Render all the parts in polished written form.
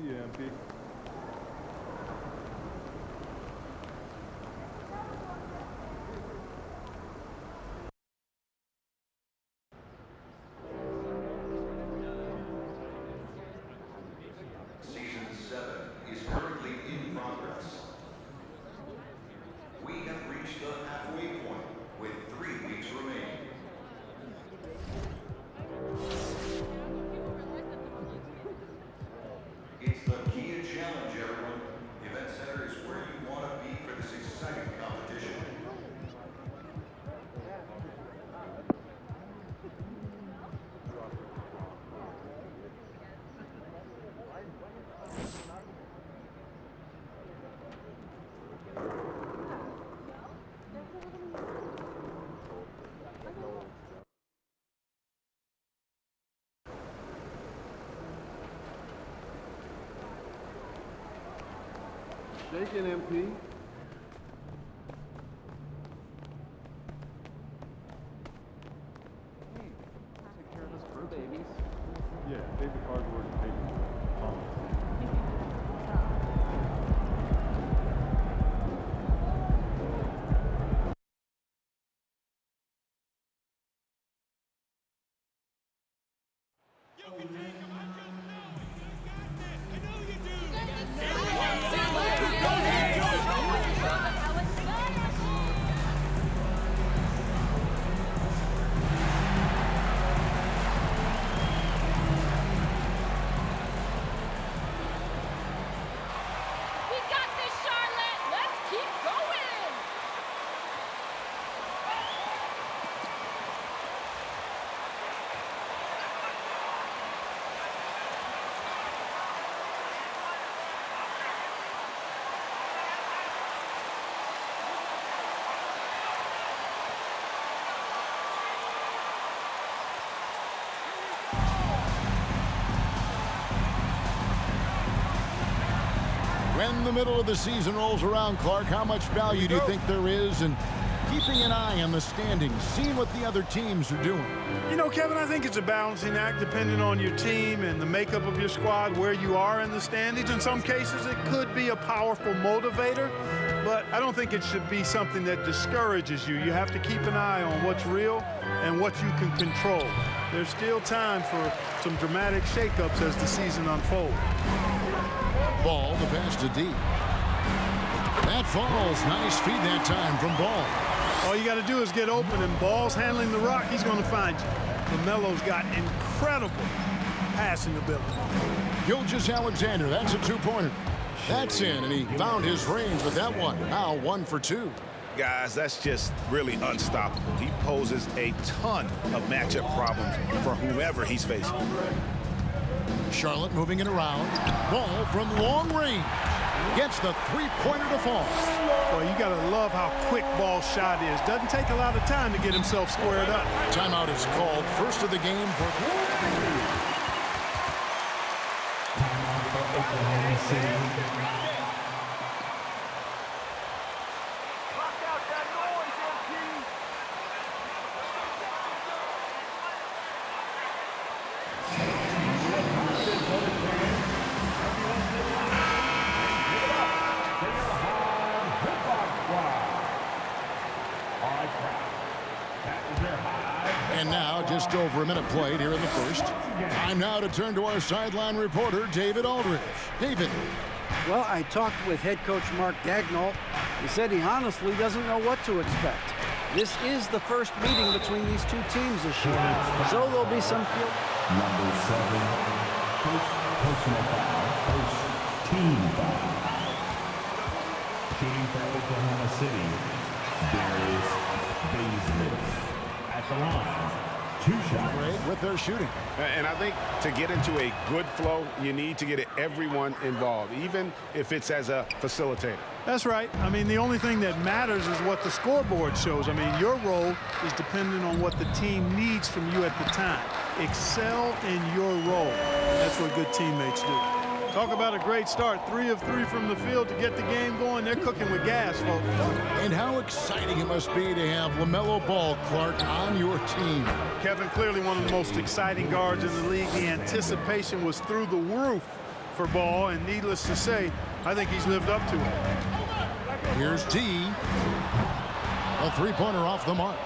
See ya, MP. Season 7 is currently in progress. We have reached the halfway point with 3 weeks remaining. It's the Kia Challenge, everyone. The event center is where you want to be for this exciting competition. Shake it, MP. Take care of us fur babies. Yeah, David Cardboard and David Thomas. When the middle of the season rolls around, Clark, how much value do you think there is in keeping an eye on the standings, seeing what the other teams are doing? You know, Kevin, I think it's a balancing act depending on your team and the makeup of your squad, where you are in the standings. In some cases, it could be a powerful motivator, but I don't think it should be something that discourages you. You have to keep an eye on what's real and what you can control. There's still time for some dramatic shakeups as the season unfolds. Ball, the pass to D. That falls. Nice feed that time from Ball. All you got to do is get open, and Ball's handling the rock. He's going to find you. LaMelo's got incredible passing ability. Gilgeous-Alexander, that's a two-pointer. That's in, and he found his range with that one. Now 1 for 2. Guys, that's just really unstoppable. He poses a ton of matchup problems for whomever he's facing. Charlotte moving it around. Ball from long range. Gets the three-pointer to fall. Well, you got to love how quick Ball's shot is. Doesn't take a lot of time to get himself squared up. Timeout is called. First of the game for Oklahoma City. And now, just over a minute played here in the first. Time now to turn to our sideline reporter, David Aldridge. David. Well, I talked with head coach Mark Dagnall. He said he honestly doesn't know what to expect. This is the first meeting between these two teams this year, so there'll be some field. Number 7, first personal foul, first team foul. Shooting for Oklahoma City, Darius Bazemore. At the line, 2 shots. With their shooting. And I think to get into a good flow, you need to get everyone involved, even if it's as a facilitator. That's right. I mean, the only thing that matters is what the scoreboard shows. I mean, your role is dependent on what the team needs from you at the time. Excel in your role. That's what good teammates do. Talk about a great start. 3 of 3 from the field to get the game going. They're cooking with gas, folks. And how exciting it must be to have LaMelo Ball, Clark, on your team. Kevin, clearly one of the most exciting guards in the league. The anticipation was through the roof for Ball, and needless to say, I think he's lived up to it. Here's D. A three-pointer off the mark.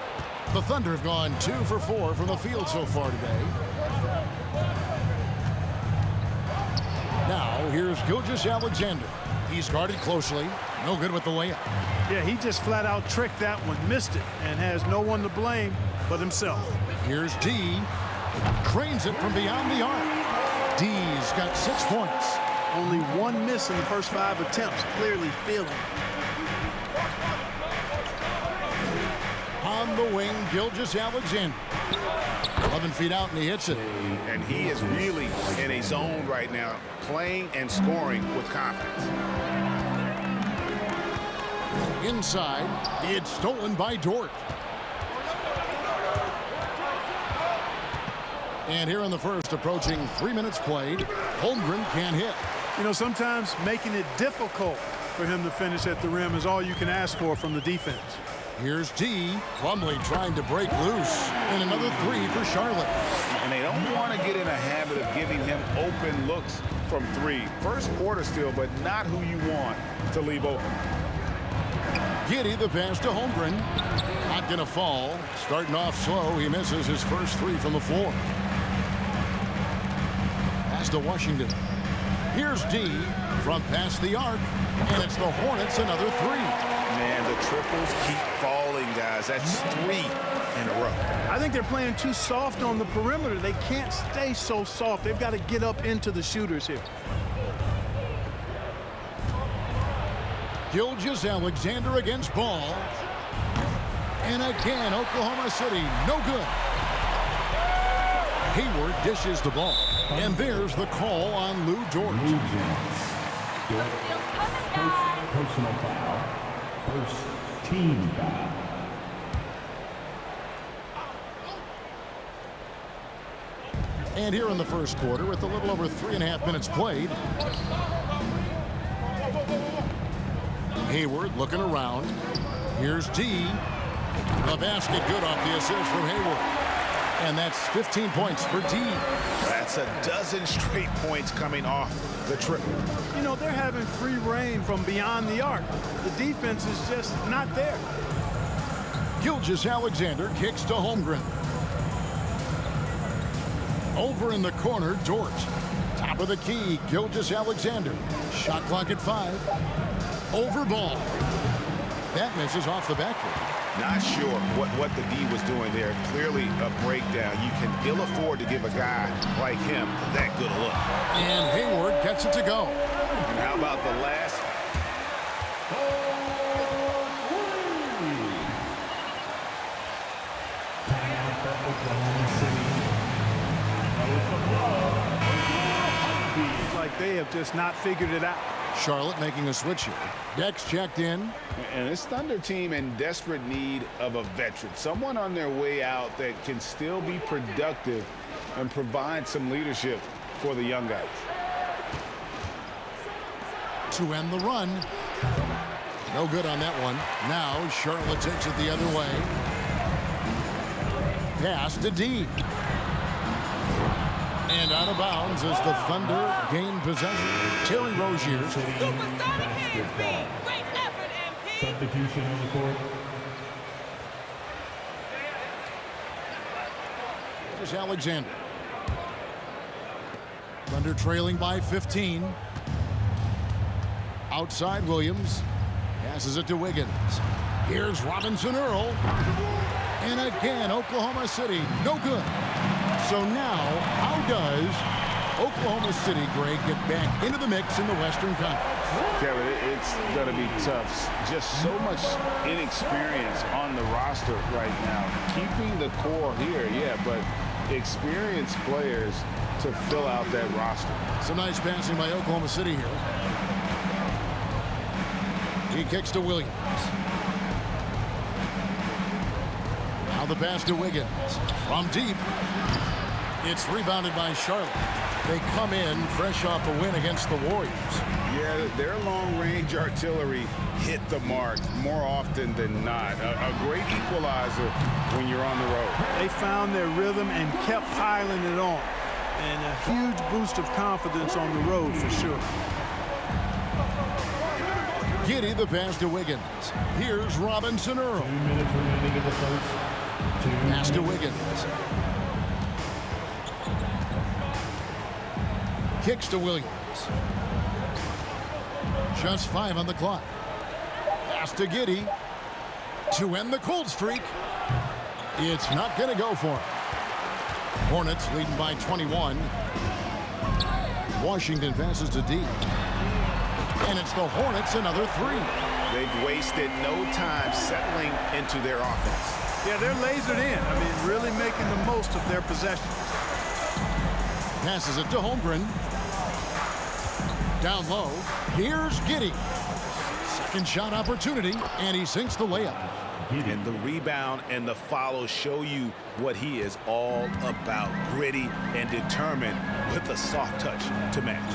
The Thunder have gone 2 for 4 from the field so far today. Now, here's Gilgeous-Alexander. He's guarded closely. No good with the layup. Yeah, he just flat out tricked that one, missed it, and has no one to blame but himself. Here's D. Cranes it from beyond the arc. D's got 6 points. Only one miss in the first 5 attempts, clearly feeling it. On the wing, Gilgeous-Alexander. 11 feet out, and he hits it. And he is really in a zone right now, playing and scoring with confidence. Inside, it's stolen by Dort. And here in the first, approaching 3 minutes played, Holmgren can't hit. You know, sometimes making it difficult for him to finish at the rim is all you can ask for from the defense. Here's D. Plumlee trying to break loose. And another 3 for Charlotte. And they don't want to get in a habit of giving him open looks from 3. First quarter still, but not who you want to leave open. Giddey, the pass to Holmgren. Not going to fall. Starting off slow, he misses his first 3 from the floor. Pass to Washington. Here's D from past the arc, and it's the Hornets another 3. Man, the triples keep falling, guys. That's 3 in a row. I think they're playing too soft on the perimeter. They can't stay so soft. They've got to get up into the shooters here. Gilgeous-Alexander against Ball. And again, Oklahoma City, no good. Hayward dishes the ball. And there's the call on Lou Dort. First personal foul. First team foul. And here in the first quarter, with a little over 3.5 minutes played, Hayward looking around. Here's D. The basket good off the assist from Hayward. And that's 15 points for D. That's a dozen straight points coming off the triple. You know, they're having free reign from beyond the arc. The defense is just not there. Gilgeous-Alexander kicks to Holmgren. Over in the corner, Dort. Top of the key, Gilgeous-Alexander. Shot clock at 5. Over Ball. That misses off the backboard. Not sure what the D was doing there. Clearly a breakdown. You can ill afford to give a guy like him that good a look. And Hayward gets it to go. And how about the last? It's like they have just not figured it out. Charlotte making a switch here. Dex checked in. And this Thunder team in desperate need of a veteran. Someone on their way out that can still be productive and provide some leadership for the young guys. To end the run. No good on that one. Now Charlotte takes it the other way. Pass to D. And out of bounds as the Thunder gain possession. Terry Rozier. Substitution on the court. Here's Alexander. Thunder trailing by 15. Outside Williams. Passes it to Wiggins. Here's Robinson Earl. And again, Oklahoma City, no good. So now, how does Oklahoma City, Greg, get back into the mix in the Western Conference? Kevin, it's going to be tough. Just so much inexperience on the roster right now. Keeping the core here, yeah, but experienced players to fill out that roster. Some nice passing by Oklahoma City here. He kicks to Williams. Now the pass to Wiggins. From deep. It's rebounded by Charlotte. They come in fresh off a win against the Warriors. Yeah, their long-range artillery hit the mark more often than not. A great equalizer when you're on the road. They found their rhythm and kept piling it on. and a huge boost of confidence on the road for sure. Giddey the pass to Wiggins. Here's Robinson Earl. 2 minutes remaining in the first. Pass to Wiggins. Kicks to Williams. Just 5 on the clock. Pass to Giddey to end the cold streak. It's not going to go for him. Hornets leading by 21. Washington passes to D. And it's the Hornets another 3. They've wasted no time settling into their offense. Yeah, they're lasered in. I mean, really making the most of their possession. Passes it to Holmgren. Down low. Here's Giddey. Second shot opportunity, and he sinks the layup. And the rebound and the follow show you what he is all about. Gritty and determined with a soft touch to match.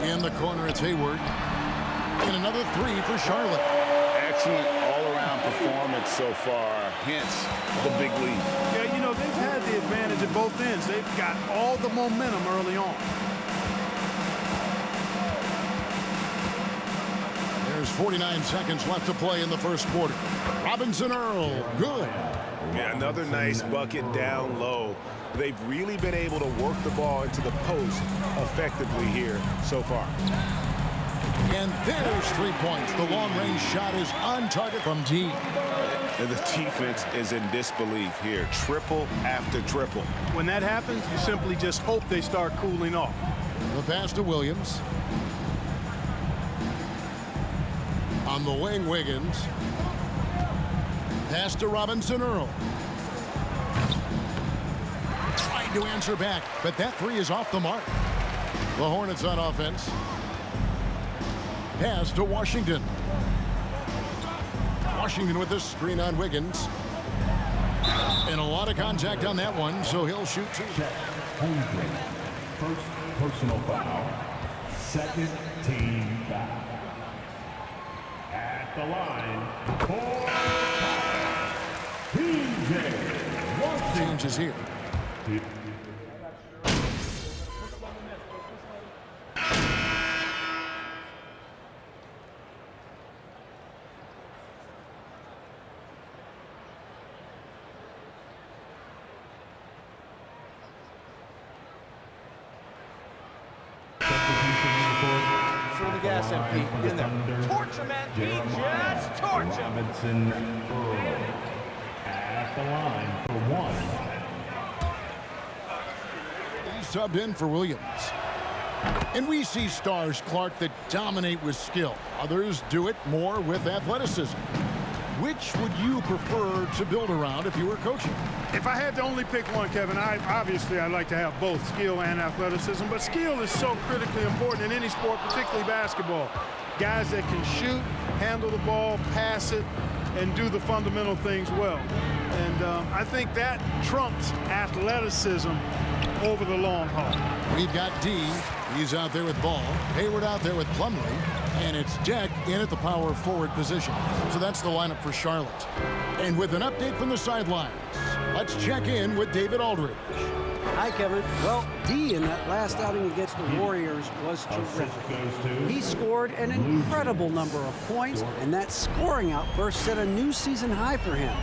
In the corner, it's Hayward. And another 3 for Charlotte. Excellent all-around performance so far, hence the big lead. Yeah, you know, they've had the advantage at both ends. They've got all the momentum early on. There's 49 seconds left to play in the first quarter. Robinson Earl, good. Yeah, another nice bucket down low. They've really been able to work the ball into the post effectively here so far. And there's 3 points. The long-range shot is on target from D. And the defense is in disbelief here. Triple after triple. When that happens, you simply just hope they start cooling off. The pass to Williams. On the wing, Wiggins. Pass to Robinson Earl. Trying to answer back, but that 3 is off the mark. The Hornets on offense. Pass to Washington. Washington with this screen on Wiggins. And a lot of contact on that one, so he'll shoot 2. Holmgren. First personal foul. Second team foul. At the line for PJ Washington. Changes here. Throw the gas in, Pete. Get in there. Torch him, man, Pete. Just torch him. Robinson Earl. At the line for 1. He's subbed in for Williams. And we see stars, Clark, that dominate with skill. Others do it more with athleticism. Which would you prefer to build around if you were coaching? If I had to only pick one, Kevin, obviously I'd like to have both skill and athleticism, but skill is so critically important in any sport, particularly basketball. Guys that can shoot, handle the ball, pass it, and do the fundamental things well. And I think that trumps athleticism over the long haul. We've got D. He's out there with Ball. Hayward out there with Plumlee. And it's Jack in at the power forward position. So that's the lineup for Charlotte. And with an update from the sidelines, let's check in with David Aldridge. Hi, Kevin. Well, D in that last outing against the Warriors was terrific. He scored an incredible number of points, and that scoring outburst set a new season high for him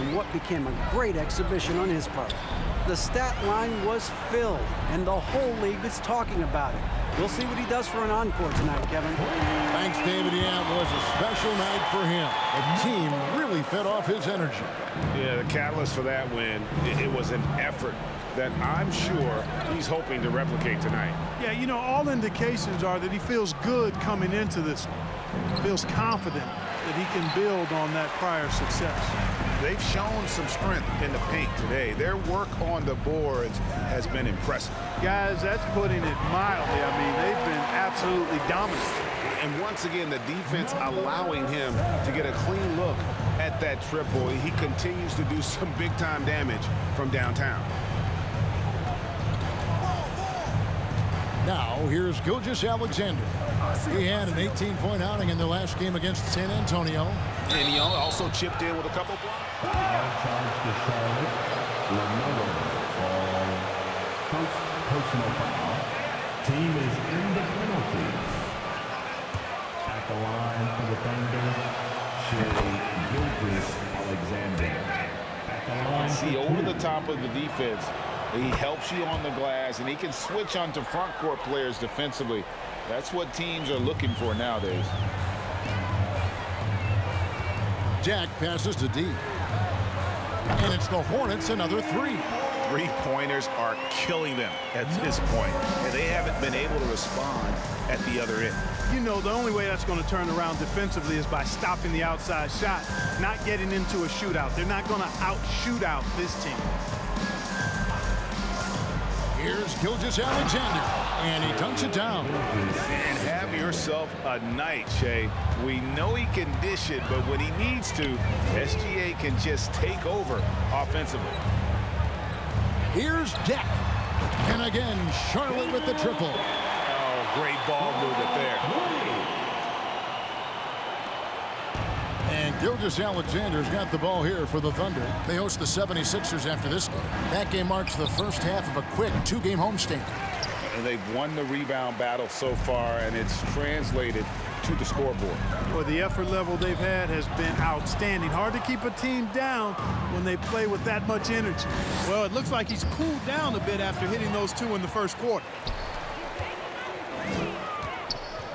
in what became a great exhibition on his part. The stat line was filled, and the whole league is talking about it. We'll see what he does for an encore tonight, Kevin. Thanks, David. Yeah, it was a special night for him. The team really fed off his energy. Yeah, the catalyst for that win, it was an effort that I'm sure he's hoping to replicate tonight. Yeah, you know, all indications are that he feels good coming into this one. Feels confident that he can build on that prior success. They've shown some strength in the paint today. Their work on the boards has been impressive. Guys, that's putting it mildly. I mean, they've been absolutely dominant. And once again, the defense allowing him to get a clean look at that triple. He continues to do some big-time damage from downtown. Now, here's Gilgeous-Alexander. He had an 18-point outing in the last game against San Antonio. And he also chipped in with a couple blocks. Foul charge to Charlotte. LaMelo. First personal foul. Team is in the penalties. At the line for the Thunder, Shea Gilgeous-Alexander. At the line See, over the top of the defense, he helps you on the glass, and he can switch onto front court players defensively. That's what teams are looking for nowadays. Jack passes to D. And it's the Hornets another three. Three-pointers are killing them at this point, and they haven't been able to respond at the other end. You know, the only way that's going to turn around defensively is by stopping the outside shot, not getting into a shootout. They're not going to out-shootout this team. Here's Gilgeous-Alexander, and he dunks it down. And have yourself a night, Shea. We know he can dish it, but when he needs to, SGA can just take over offensively. Here's Deck. And again, Charlotte with the triple. Oh, great ball movement there. And Gilgeous-Alexander's got the ball here for the Thunder. They host the 76ers after this game. That game marks the first half of a quick two-game homestand. And they've won the rebound battle so far, and it's translated to the scoreboard. Well, the effort level they've had has been outstanding. Hard to keep a team down when they play with that much energy. Well, it looks like he's cooled down a bit after hitting those two in the first quarter.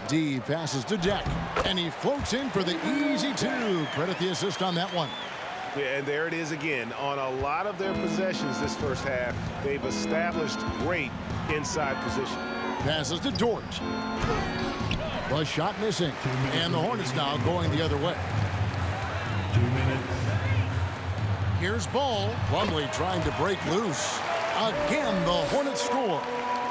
D passes to Jack, and he floats in for the easy two. Credit the assist on that one. Yeah, and there it is again. On a lot of their possessions this first half, they've established great inside position. Passes to Dort. The shot missing, and the Hornets now going the other way. 2 minutes. Here's Ball. Plumlee trying to break loose. Again, the Hornets score.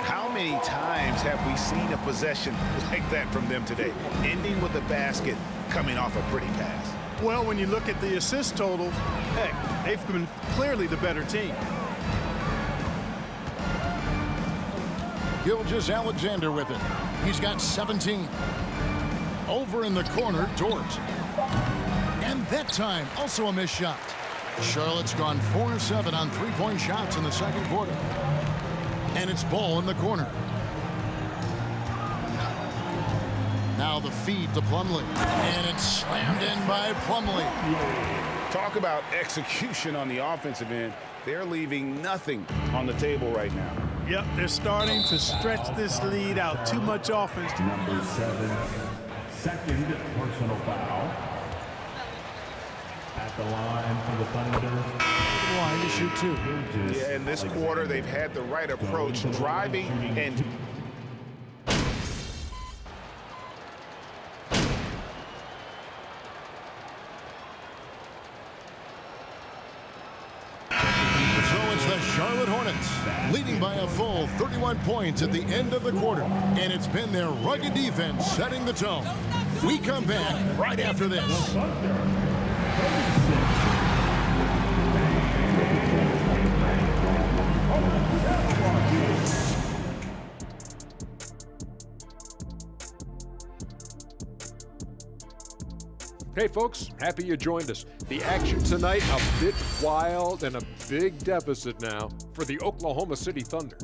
How many times have we seen a possession like that from them today, ending with a basket coming off a pretty pass? Well, when you look at the assist totals, heck, they've been clearly the better team. Gilgeous-Alexander with it. He's got 17. Over in the corner, Dort. And that time, also a missed shot. Charlotte's gone 4-7 on three-point shots in the second quarter. And it's Ball in the corner. Now the feed to Plumlee. And it's slammed in by Plumlee. Talk about execution on the offensive end. They're leaving nothing on the table right now. Yep, they're starting to stretch this lead out. Too much offense. Number 7, second personal foul. At the line for the Thunder. Line to shoot two. Yeah, in this quarter, they've had the right approach, driving and... Charlotte Hornets leading by a full 31 points at the end of the quarter. And it's been their rugged defense setting the tone. We come back right after this. Hey folks, happy you joined us. The action tonight a bit wild and a big deficit now for the Oklahoma City Thunder.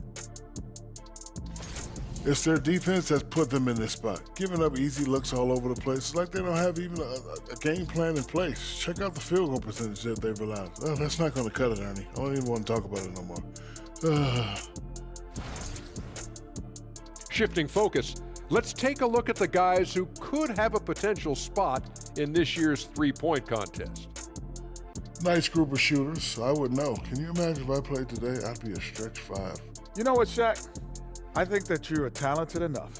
It's their defense that's put them in this spot, giving up easy looks all over the place. It's like they don't have even a game plan in place. Check out the field goal percentage that they've allowed. Oh, that's not going to cut it, Ernie. I don't even want to talk about it no more. Shifting focus, let's take a look at the guys who could have a potential spot in this year's three-point contest. Nice group of shooters. I would know. Can you imagine if I played today? I'd be a stretch 5. You know what, Shaq? I think that you are talented enough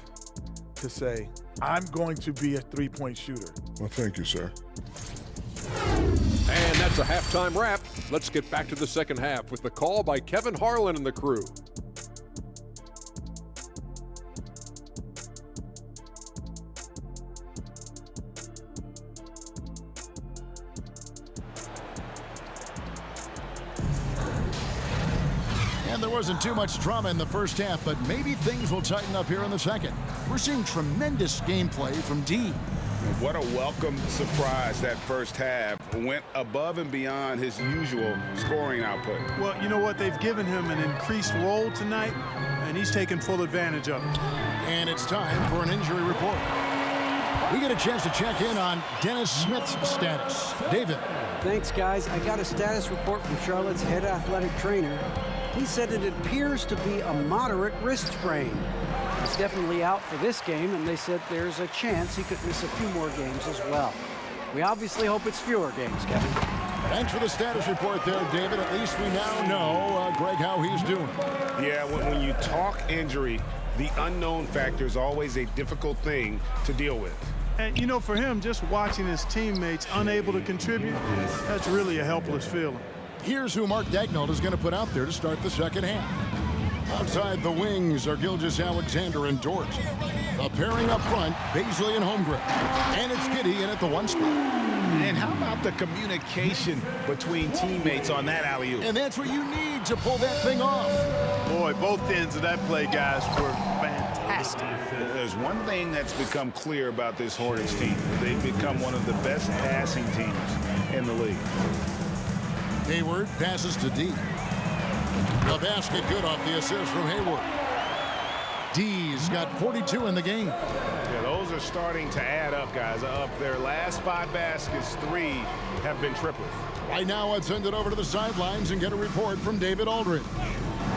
to say, I'm going to be a three-point shooter. Well, thank you, sir. And that's a halftime wrap. Let's get back to the second half with the call by Kevin Harlan and the crew. And there wasn't too much drama in the first half, but maybe things will tighten up here in the second. We're seeing tremendous gameplay from D. What a welcome surprise that first half. Went above and beyond his usual scoring output. Well, you know what? They've given him an increased role tonight, and he's taken full advantage of it. And it's time for an injury report. We get a chance to check in on Dennis Smith's status. David. Thanks, guys. I got a status report from Charlotte's head athletic trainer. He said it appears to be a moderate wrist sprain. He's definitely out for this game, and they said there's a chance he could miss a few more games as well. We obviously hope it's fewer games, Kevin. Thanks for the status report there, David. At least we now know, Greg, how he's doing. Yeah, when you talk injury, the unknown factor is always a difficult thing to deal with. And, you know, for him, just watching his teammates unable to contribute, that's really a helpless feeling. Here's who Mark Daignault is going to put out there to start the second half. Outside the wings are Gilgeous-Alexander and Dort. A pairing up front, Baisley and Holmgren. And it's Giddy in at the one spot. And how about the communication between teammates on that alley-oop? And that's what you need to pull that thing off. Boy, both ends of that play, guys, were fantastic. There's one thing that's become clear about this Hornets team. They've become one of the best passing teams in the league. Hayward passes to D. The basket good off the assist from Hayward. D's got 42 in the game. Yeah, those are starting to add up, guys. Up their last 5 baskets, 3 have been triples. Right now, let's send it over to the sidelines and get a report from David Aldridge.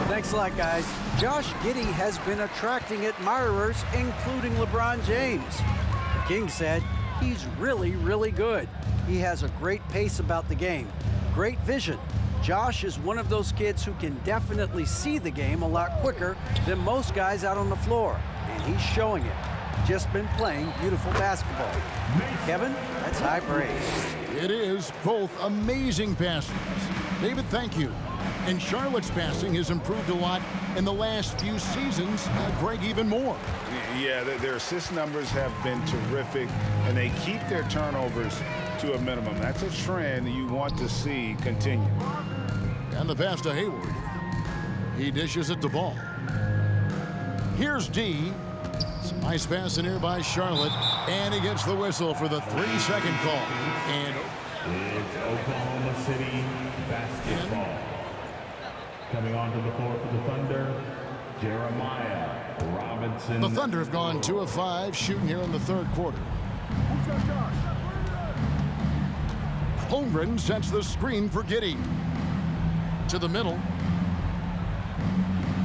Thanks a lot, guys. Josh Giddey has been attracting admirers, including LeBron James. The King said he's really, really good. He has a great pace about the game, great vision. Josh is one of those kids who can definitely see the game a lot quicker than most guys out on the floor, and he's showing it. Just been playing beautiful basketball. Kevin, that's high praise. It is both amazing passes. David, thank you. And Charlotte's passing has improved a lot in the last few seasons. Greg, even more. Yeah, their assist numbers have been terrific, and they keep their turnovers to a minimum. That's a trend you want to see continue. And the pass to Hayward. He dishes it to Ball. Here's D. Some nice pass in here by Charlotte. And he gets the whistle for the 3-second call. And it's Oklahoma City basketball. Coming onto the floor for the Thunder, Jeremiah Robinson. The Thunder have gone 2 of 5 shooting here in the third quarter. Holmgren sets the screen for Giddey. To the middle.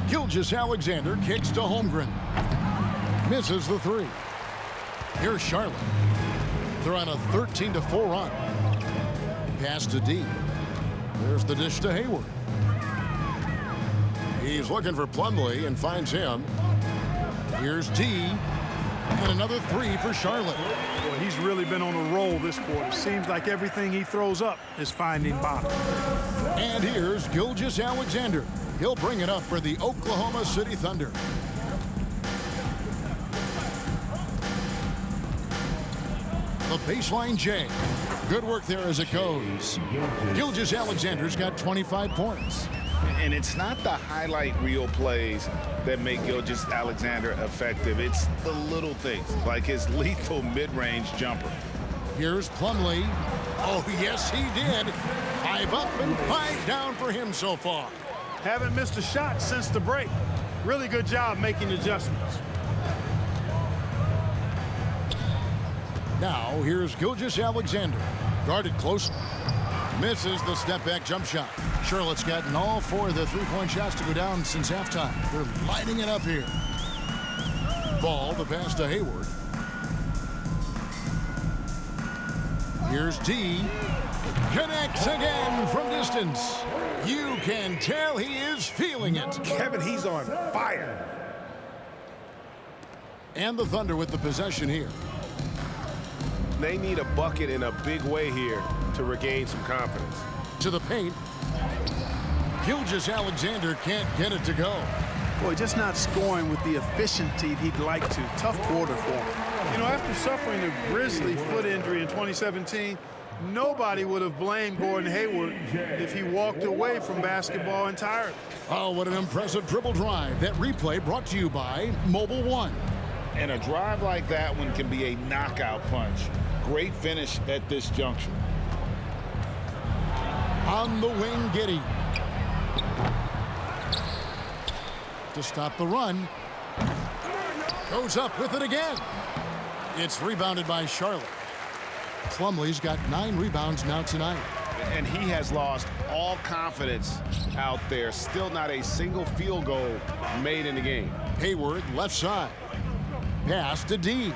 Gilgeous-Alexander kicks to Holmgren. Misses the 3. Here's Charlotte. They're on a 13-4 run. Pass to D. There's the dish to Hayward. He's looking for Plumlee and finds him. Here's D. And another 3 for Charlotte. Boy, he's really been on a roll this quarter. Seems like everything he throws up is finding bottom. And here's Gilgeous-Alexander. He'll bring it up for the Oklahoma City Thunder. The baseline J. Good work there as it goes. Gilgeous-Alexander's got 25 points. And it's not the highlight reel plays that make Gilgeous-Alexander effective. It's the little things, like his lethal mid-range jumper. Here's Plumlee. Oh, yes, he did. 5 up and 5 down for him so far. Haven't missed a shot since the break. Really good job making adjustments. Now, here's Gilgeous-Alexander. Guarded closely. Misses the step-back jump shot. Charlotte's gotten all 4 of the three-point shots to go down since halftime. They're lighting it up here. Ball, the pass to Hayward. Here's D. Connects again from distance. You can tell he is feeling it. Kevin, he's on fire. And the Thunder with the possession here. They need a bucket in a big way here to regain some confidence. To the paint. Gilgeous-Alexander can't get it to go. Boy, just not scoring with the efficiency he'd like to. Tough quarter for him. You know, after suffering a grisly foot injury in 2017, nobody would have blamed Gordon Hayward if he walked away from basketball entirely. Oh, what an impressive dribble drive. That replay brought to you by Mobile One. And a drive like that one can be a knockout punch. Great finish at this juncture. On the wing, Giddey. to stop the run. Goes up with it again. It's rebounded by Charlotte. Plumlee's got 9 rebounds now tonight. And he has lost all confidence out there. Still not a single field goal made in the game. Hayward, left side. Pass to D.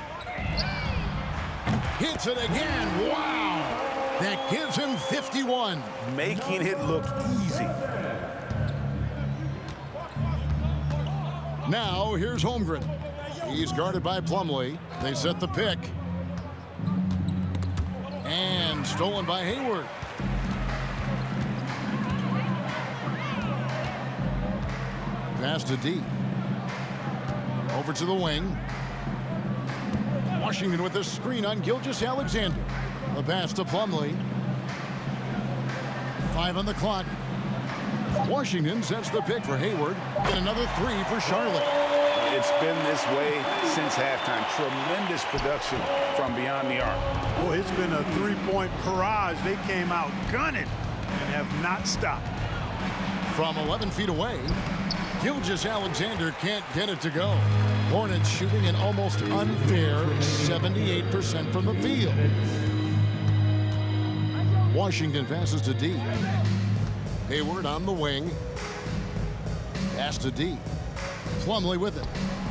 Hits it again. Wow. That gives him 51. Making it look easy. Now, here's Holmgren. He's guarded by Plumlee. They set the pick. And stolen by Hayward. Pass to D. Over to the wing. Washington with a screen on Gilgeous-Alexander. The pass to Plumlee. 5 on the clock. Washington sets the pick for Hayward. And another 3 for Charlotte. It's been this way since halftime. Tremendous production from beyond the arc. Well, it's been a 3-point barrage. They came out gunning and have not stopped. From 11 feet away, Gilgeous-Alexander can't get it to go. Hornets shooting an almost unfair 78% from the field. Washington passes to D. Hayward on the wing. Pass to D. Plumlee with it.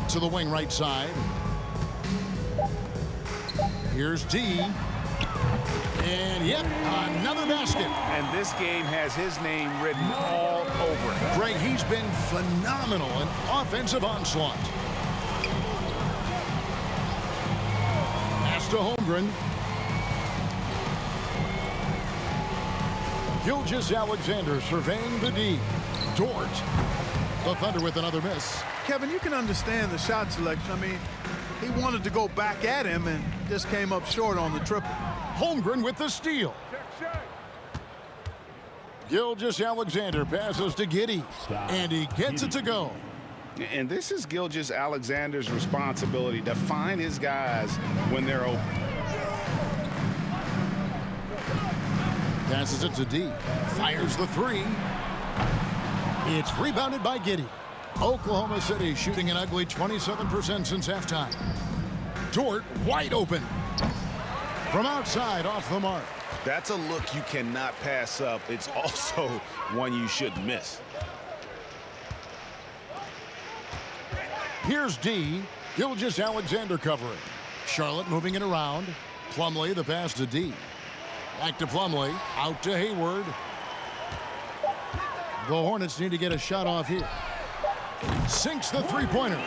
To the wing right side. Here's D. And yep, another basket. And this game has his name written all over it. Greg, he's been phenomenal in offensive onslaught. Pass to Holmgren. Gilgeous-Alexander surveying the D. Dort. The Thunder with another miss. Kevin, you can understand the shot selection. I mean, he wanted to go back at him and just came up short on the triple. Holmgren with the steal. Gilgeous-Alexander passes to Giddey, and he gets it to go. And this is Gilgeous-Alexander's responsibility to find his guys when they're open. Passes it to D. Fires the 3. It's rebounded by Giddey. Oklahoma City shooting an ugly 27% since halftime. Dort wide open. From outside, off the mark. That's a look you cannot pass up. It's also one you shouldn't miss. Here's D. Gilgeous-Alexander covering. Charlotte moving it around. Plumlee, the pass to D. Back to Plumlee. Out to Hayward. The Hornets need to get a shot off here. Sinks the three-pointer.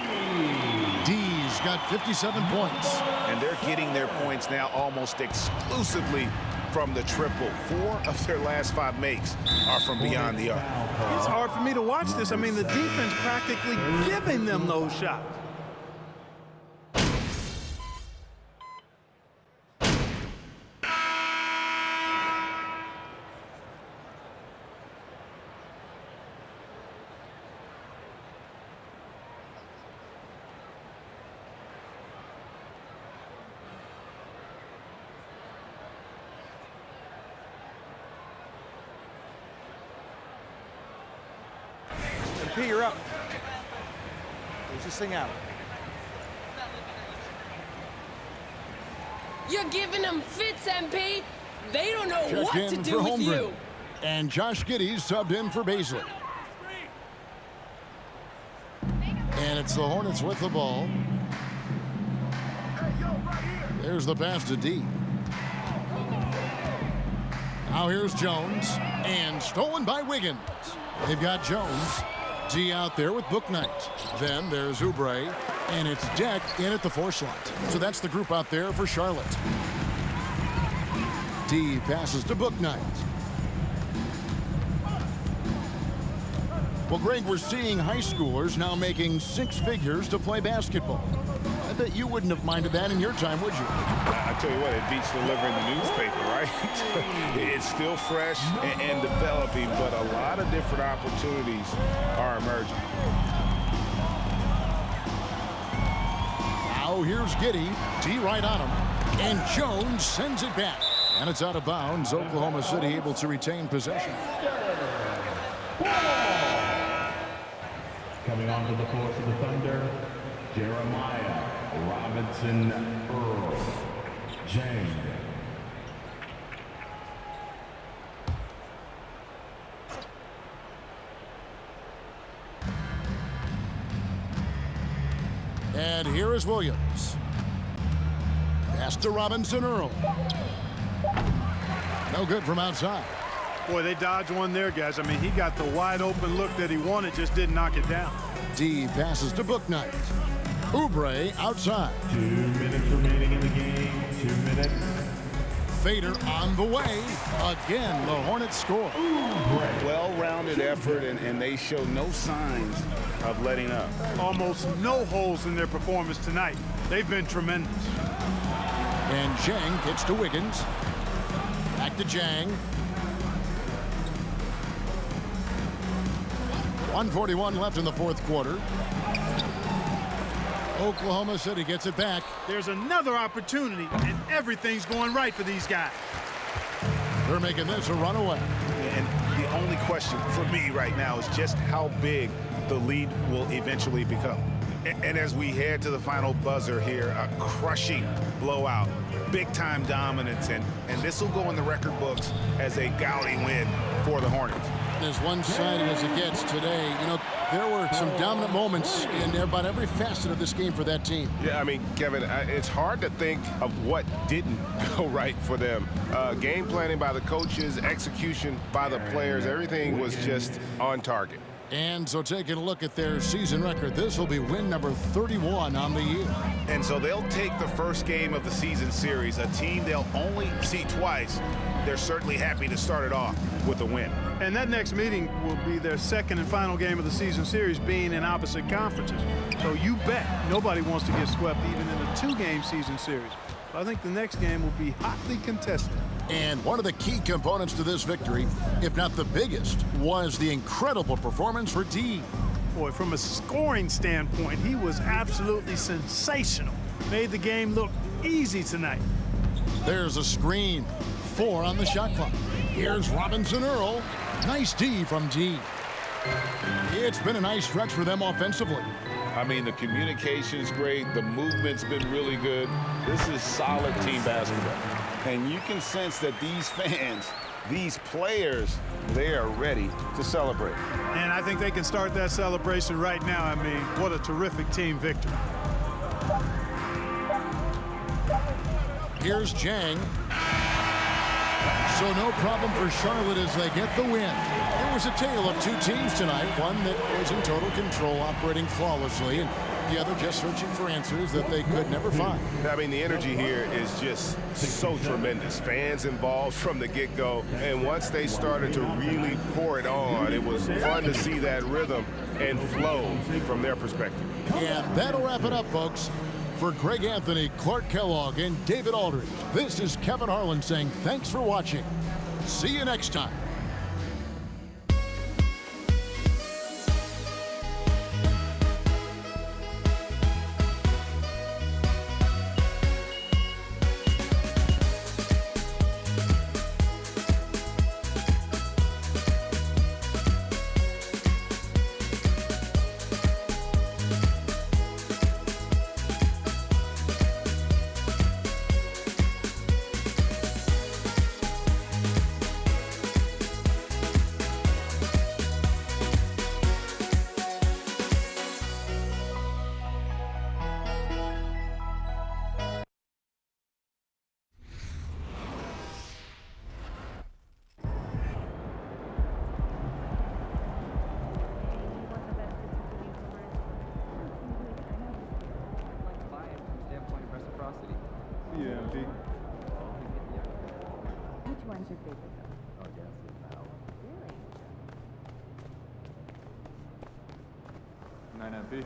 D's got 57 points. And they're getting their points now almost exclusively from the triple. 4 of their last 5 makes are from beyond the arc. It's hard for me to watch this. I mean, the defense practically giving them those shots. P, you're up. Close this thing out. You're giving them fits, MP. They don't know Check what in to for do with Holmgren. you. And Josh Giddey subbed in for Baisley. And it's the Hornets with the ball. There's the pass to D. Now here's Jones. And stolen by Wiggins. They've got Jones. D out there with Bouknight. Then there's Oubre. And it's Deck in at the 4 slot. So that's the group out there for Charlotte. D passes to Bouknight. Well, Greg, we're seeing high schoolers now making 6 figures to play basketball. I bet you wouldn't have minded that in your time, would you? I tell you what, it beats delivering the newspaper, right? It's still fresh and developing, but a lot of different opportunities are emerging. Now here's Giddey. D right on him. And Jones sends it back. And it's out of bounds. Oklahoma City able to retain possession. Coming onto the floor for the Thunder, Jeremiah Robinson Earl. Jang. And here is Williams. Pass to Robinson Earl. No good from outside. Boy, they dodged one there, guys. I mean, he got the wide open look that he wanted, just didn't knock it down. D passes to Booknight. Oubre outside. 2 minutes remaining in the game. 2 minutes. Fader on the way. Again, the Hornets score. Well-rounded effort, and they show no signs of letting up. Almost no holes in their performance tonight. They've been tremendous. And Jang gets to Wiggins. Back to Jang. 1:41 left in the fourth quarter. Oklahoma City gets it back. There's another opportunity, and everything's going right for these guys. They're making this a runaway. And the only question for me right now is just how big the lead will eventually become. And as we head to the final buzzer here, a crushing blowout, big-time dominance, and this will go in the record books as a gaudy win for the Hornets. As one-sided as it gets today, you know, there were some dominant moments in about every facet of this game for that team. Yeah, I mean, Kevin, it's hard to think of what didn't go right for them. Game planning by the coaches, execution by the players, everything was just on target. And so taking a look at their season record, this will be win number 31 on the year. And so they'll take the first game of the season series, a team they'll only see twice. They're certainly happy to start it off with a win. And that next meeting will be their second and final game of the season series, being in opposite conferences. So you bet nobody wants to get swept even in a 2-game season series. So I think the next game will be hotly contested. And one of the key components to this victory, if not the biggest, was the incredible performance for D. Boy, from a scoring standpoint, he was absolutely sensational. Made the game look easy tonight. There's a screen. 4 on the shot clock. Here's Robinson Earl. Nice D from D. It's been a nice stretch for them offensively. I mean, the communication's great. The movement's been really good. This is solid team basketball. And you can sense that these fans, these players, they are ready to celebrate. And I think they can start that celebration right now. I mean, what a terrific team victory. Here's Jang. So no problem for Charlotte as they get the win. It was a tale of 2 teams tonight, one that was in total control, operating flawlessly, and the other just searching for answers that they could never find. I mean, the energy here is just so tremendous. Fans involved from the get-go, and once they started to really pour it on, it was fun to see that rhythm and flow from their perspective. And that'll wrap it up, folks. For Greg Anthony, Clark Kellogg, and David Aldridge, this is Kevin Harlan saying thanks for watching. See you next time. Which one's your favorite though? Oh, yes, Really? 9MP.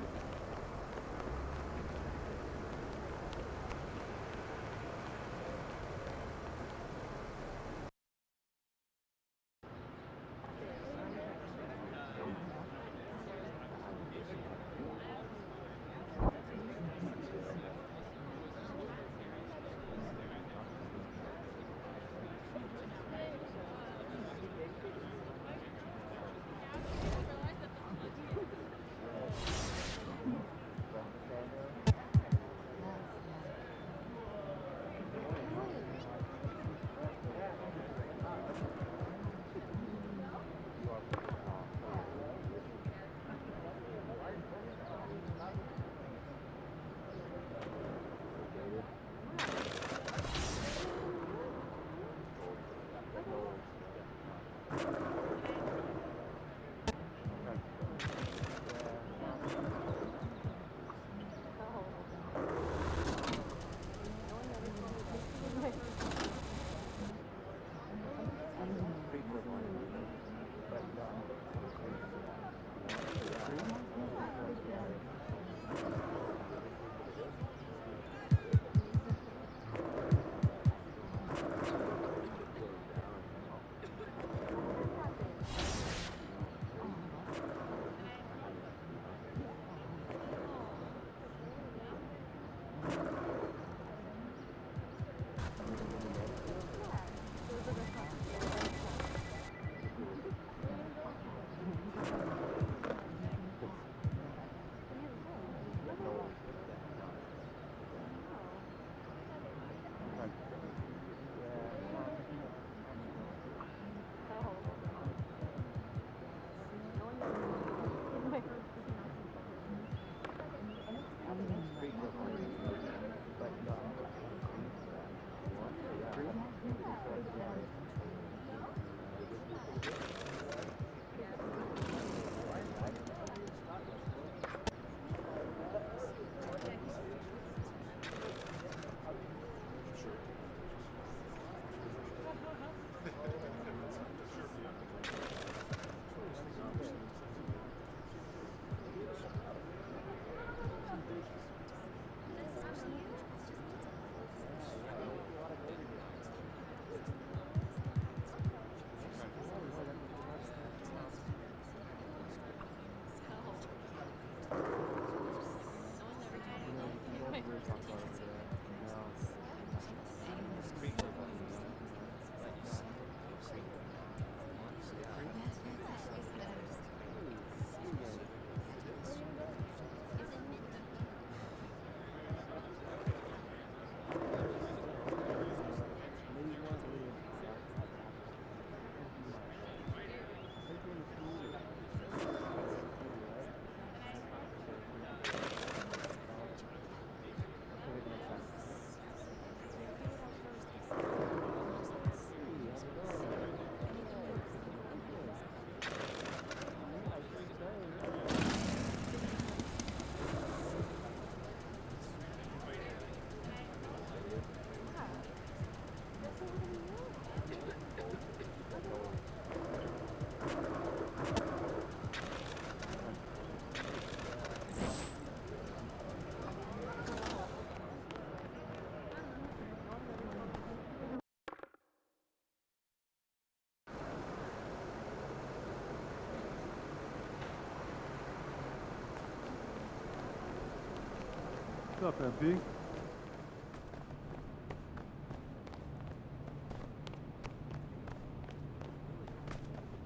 What's up, MP?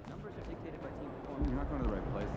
Numbers are dictated by team performance. You're not going to the right places.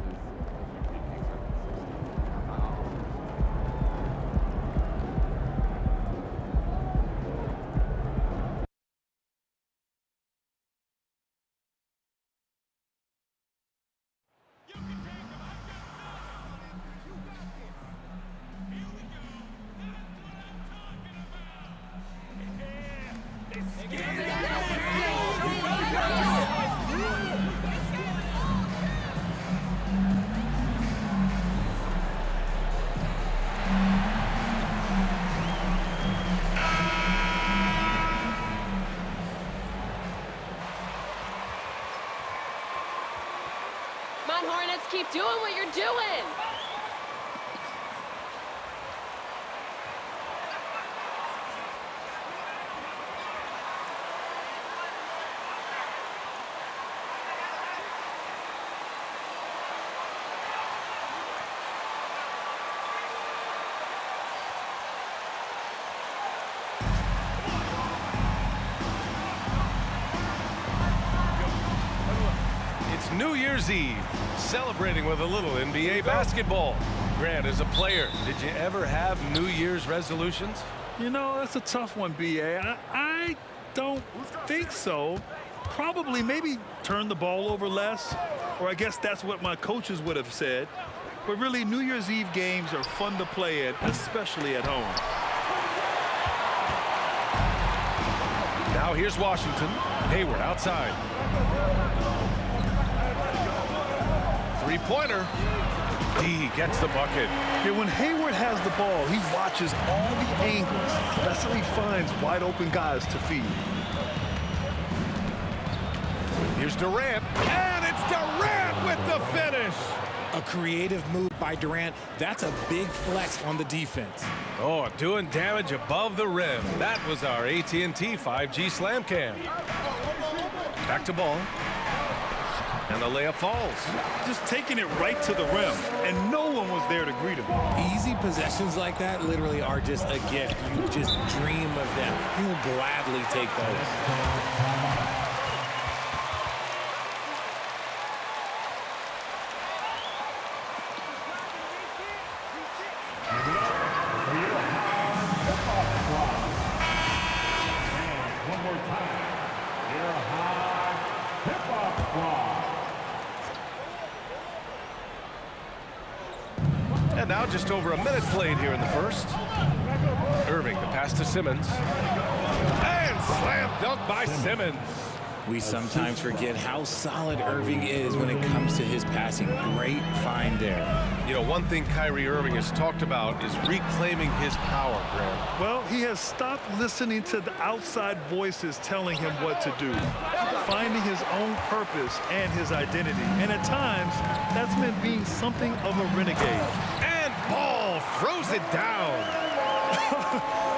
Come on, Hornets, keep doing what you're doing. It's New Year's Eve, celebrating with a little NBA basketball. Grant, as a player, did you ever have New Year's resolutions? You know, that's a tough one, B.A. I don't think so. Probably maybe turn the ball over less, or I guess that's what my coaches would have said. But really, New Year's Eve games are fun to play at, especially at home. Now here's Washington. Hayward outside. Three-pointer. D gets the bucket. Yeah, when Hayward has the ball, he watches all the angles. That's how he finds wide open guys to feed. Here's Durant, and it's Durant with the finish. A creative move by Durant. That's a big flex on the defense. Oh, doing damage above the rim. That was our AT&T 5G Slam Cam. Back to ball. And the layup falls. Just taking it right to the rim, and no one was there to greet him. Easy possessions like that literally are just a gift. You just dream of them. He'll gladly take those. And now just over a minute played here in the first. Irving, the pass to Simmons. And slam dunk by Simmons. We sometimes forget how solid Irving is when it comes to his passing. Great find there. You know, one thing Kyrie Irving has talked about is reclaiming his power, Graham. Well, he has stopped listening to the outside voices telling him what to do, finding his own purpose and his identity. And at times, that's meant being something of a renegade. And Ball throws it down.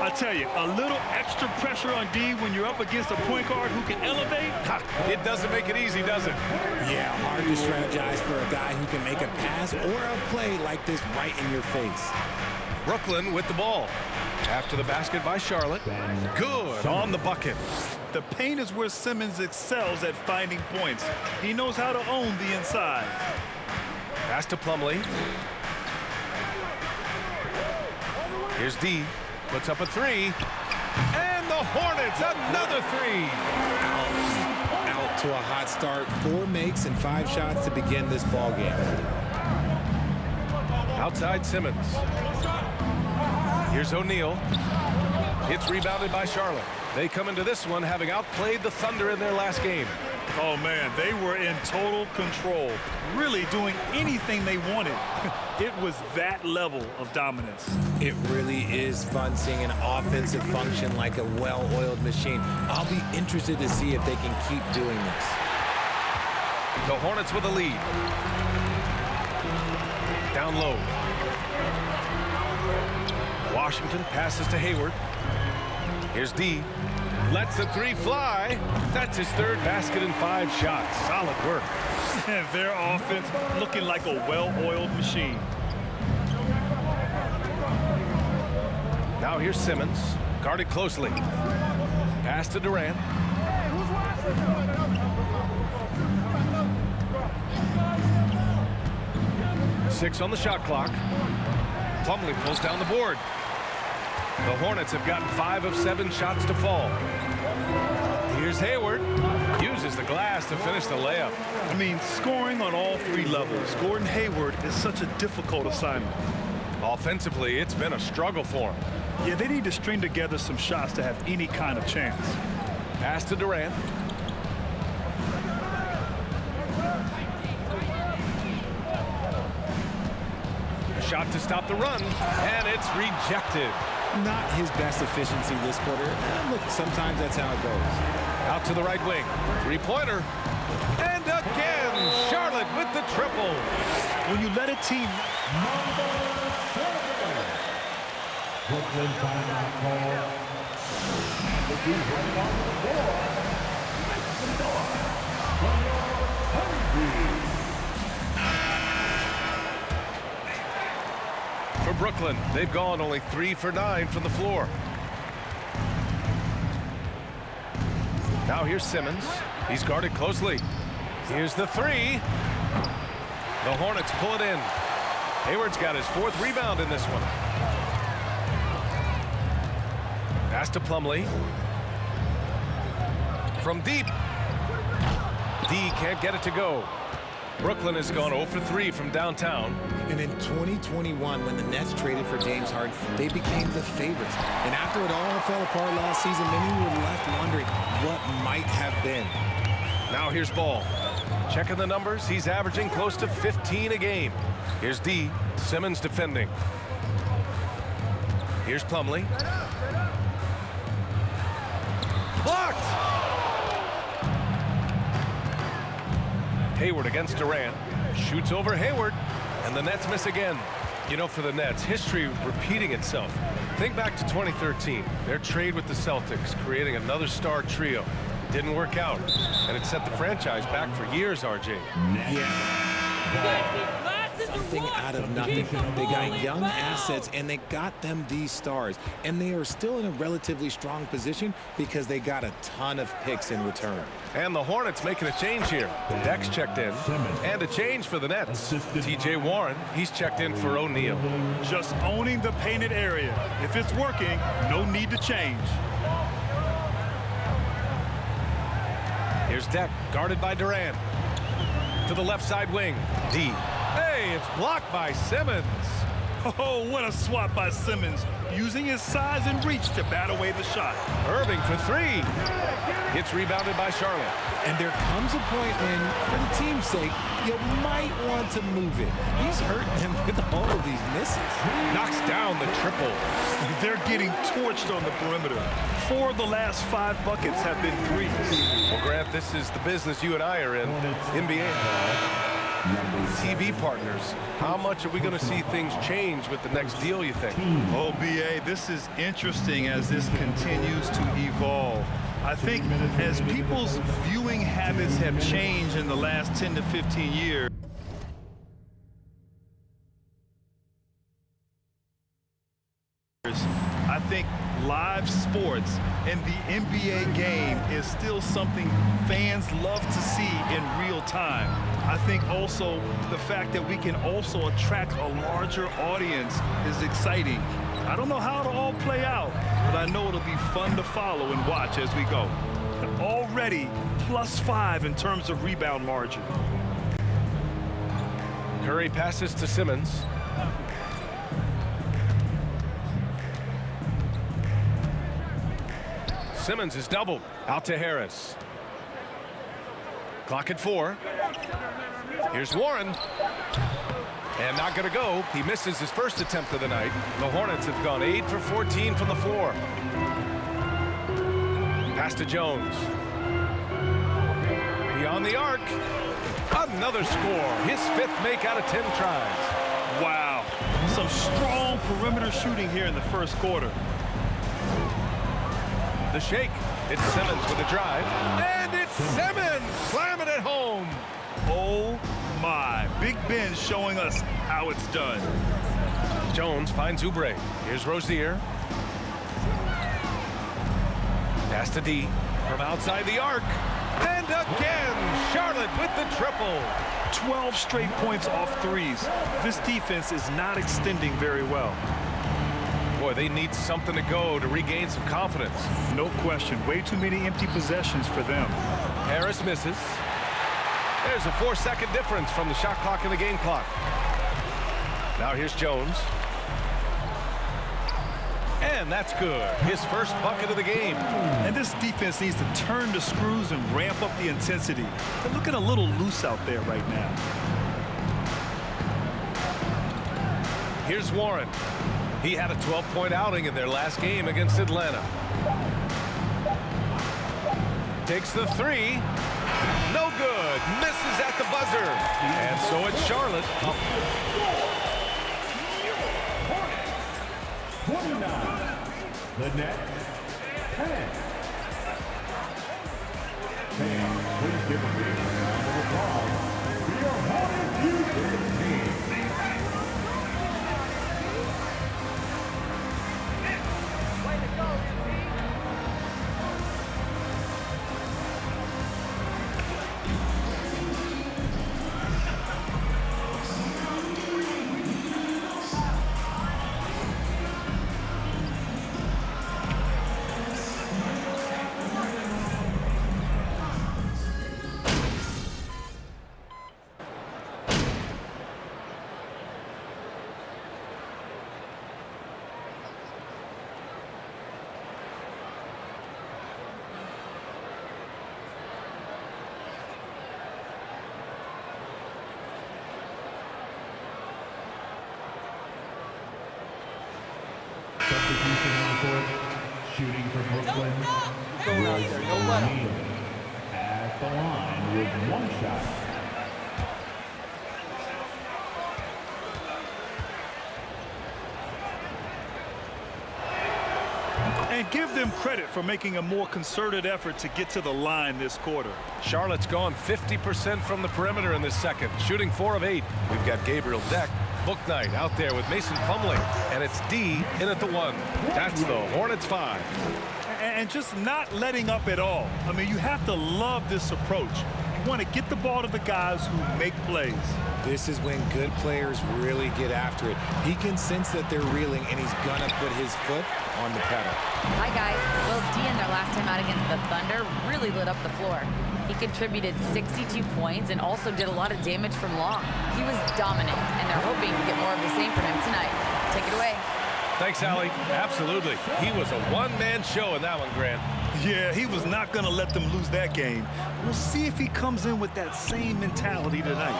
I tell you, a little extra pressure on D when you're up against a point guard who can elevate. It doesn't make it easy, does it? Yeah, hard to strategize for a guy who can make a pass or a play like this right in your face. Brooklyn with the ball. After the basket by Charlotte. Good on the bucket. The paint is where Simmons excels at finding points. He knows how to own the inside. Pass to Plumlee. Here's D. Puts up a three. And the Hornets, another three. Out to a hot start. 4 makes and 5 shots to begin this ball game. Outside Simmons. Here's O'Neal. It's rebounded by Charlotte. They come into this one having outplayed the Thunder in their last game. Oh, man, they were in total control, really doing anything they wanted. It was that level of dominance. It really is fun seeing an offensive function like a well-oiled machine. I'll be interested to see if they can keep doing this. The Hornets with a lead. Down low. Washington passes to Hayward. Here's D. Lets the three fly. That's his third basket in 5 shots. Solid work. And their offense looking like a well-oiled machine. Now here's Simmons. Guarded closely. Pass to Durant. Six on the shot clock. Plumlee pulls down the board. The Hornets have gotten 5 of 7 shots to fall. Here's Hayward. Uses the glass to finish the layup. I mean, scoring on all 3 levels. Gordon Hayward is such a difficult assignment. Offensively, it's been a struggle for him. Yeah, they need to string together some shots to have any kind of chance. Pass to Durant. Shot to stop the run, and it's rejected. Not his best efficiency this quarter. Look, sometimes that's how it goes. Out to the right wing. 3-pointer. And again, Charlotte with the triple. When you let a team... Brooklyn timeout call. The defense on the floor. For Brooklyn, they've gone only 3 for 9 from the floor. Now here's Simmons. He's guarded closely. Here's the 3. The Hornets pull it in. Hayward's got his 4th rebound in this one. Pass to Plumlee. From deep. D can't get it to go. Brooklyn has gone 0 for 3 from downtown. And in 2021, when the Nets traded for James Harden, they became the favorites. And after it all fell apart last season, many were left wondering what might have been. Now here's Ball. Checking the numbers, he's averaging close to 15 a game. Here's D. Simmons defending. Here's Plumlee. Blocked! Hayward against Durant. Shoots over Hayward, and the Nets miss again. You know, for the Nets, history repeating itself. Think back to 2013, their trade with the Celtics, creating another star trio. It didn't work out, and it set the franchise back for years, RJ. Yeah. Something out of nothing. They got young assets, and they got them these stars. And they are still in a relatively strong position because they got a ton of picks in return. And the Hornets making a change here. Dex checked in, and a change for the Nets. TJ Warren, he's checked in for O'Neal. Just owning the painted area. If it's working, no need to change. Here's Deck, guarded by Durant. To the left side wing, D. Hey, it's blocked by Simmons. Oh, what a swat by Simmons, using his size and reach to bat away the shot. Irving for three. It's rebounded by Charlotte. And there comes a point when, for the team's sake, you might want to move it. He's hurt them with all of these misses. Knocks down the triple. They're getting torched on the perimeter. 4 of the last 5 buckets have been threes. Well, Grant, this is the business you and I are in. NBA. TV partners. How much are we going to see things change with the next deal, you think? Oh, BA, this is interesting as this continues to evolve. I think as people's viewing habits have changed in the last 10 to 15 years, I think live sports and the NBA game is still something fans love to see in real time. I think also the fact that we can also attract a larger audience is exciting. I don't know how it'll all play out, but I know it'll be fun to follow and watch as we go. Already +5 in terms of rebound margin. Curry passes to Simmons. Simmons is doubled. Out to Harris. Clock at 4. Here's Warren. And not going to go. He misses his first attempt of the night. The Hornets have gone 8 for 14 from the floor. Pass to Jones. Beyond the arc. Another score. His 5th make out of 10 tries. Wow. Some strong perimeter shooting here in the first quarter. The shake. It's Simmons with a drive. And it's Simmons slamming it home. Oh my. Big Ben showing us how it's done. Jones finds Oubre. Here's Rozier. Pass to D. From outside the arc. And again, Charlotte with the triple. 12 straight points off threes. This defense is not extending very well. Boy, they need something to go to regain some confidence. No question. Way too many empty possessions for them. Harris misses. There's a 4-second difference from the shot clock and the game clock. Now here's Jones. And that's good. His first bucket of the game. And this defense needs to turn the screws and ramp up the intensity. They're looking a little loose out there right now. Here's Warren. He had a 12-point outing in their last game against Atlanta. Takes the 3. No good. Misses at the buzzer. And so it's Charlotte. 29. The Nets, 10. Fans, please give a big round of applause for your Hornets Houston team. court, shooting for Brooklyn. Royce O'Neal at the line with 1 shot. And give them credit for making a more concerted effort to get to the line this quarter. Charlotte's gone 50% from the perimeter in this second, shooting 4 of 8. We've got Gabriel Deck, Booknight out there with Mason Plumlee, and it's D in at the 1. That's the Hornets 5. And just not letting up at all. I mean, you have to love this approach. You want to get the ball to the guys who make plays. This is when good players really get after it. He can sense that they're reeling, and he's going to put his foot on the pedal. Hi, guys. Well, D in their last time out against the Thunder really lit up the floor. He contributed 62 points and also did a lot of damage from long. He was dominant, and they're hoping to get more of the same from him tonight. Take it away. Thanks, Allie. Absolutely. He was a one-man show in that one, Grant. Yeah, he was not going to let them lose that game. We'll see if he comes in with that same mentality tonight.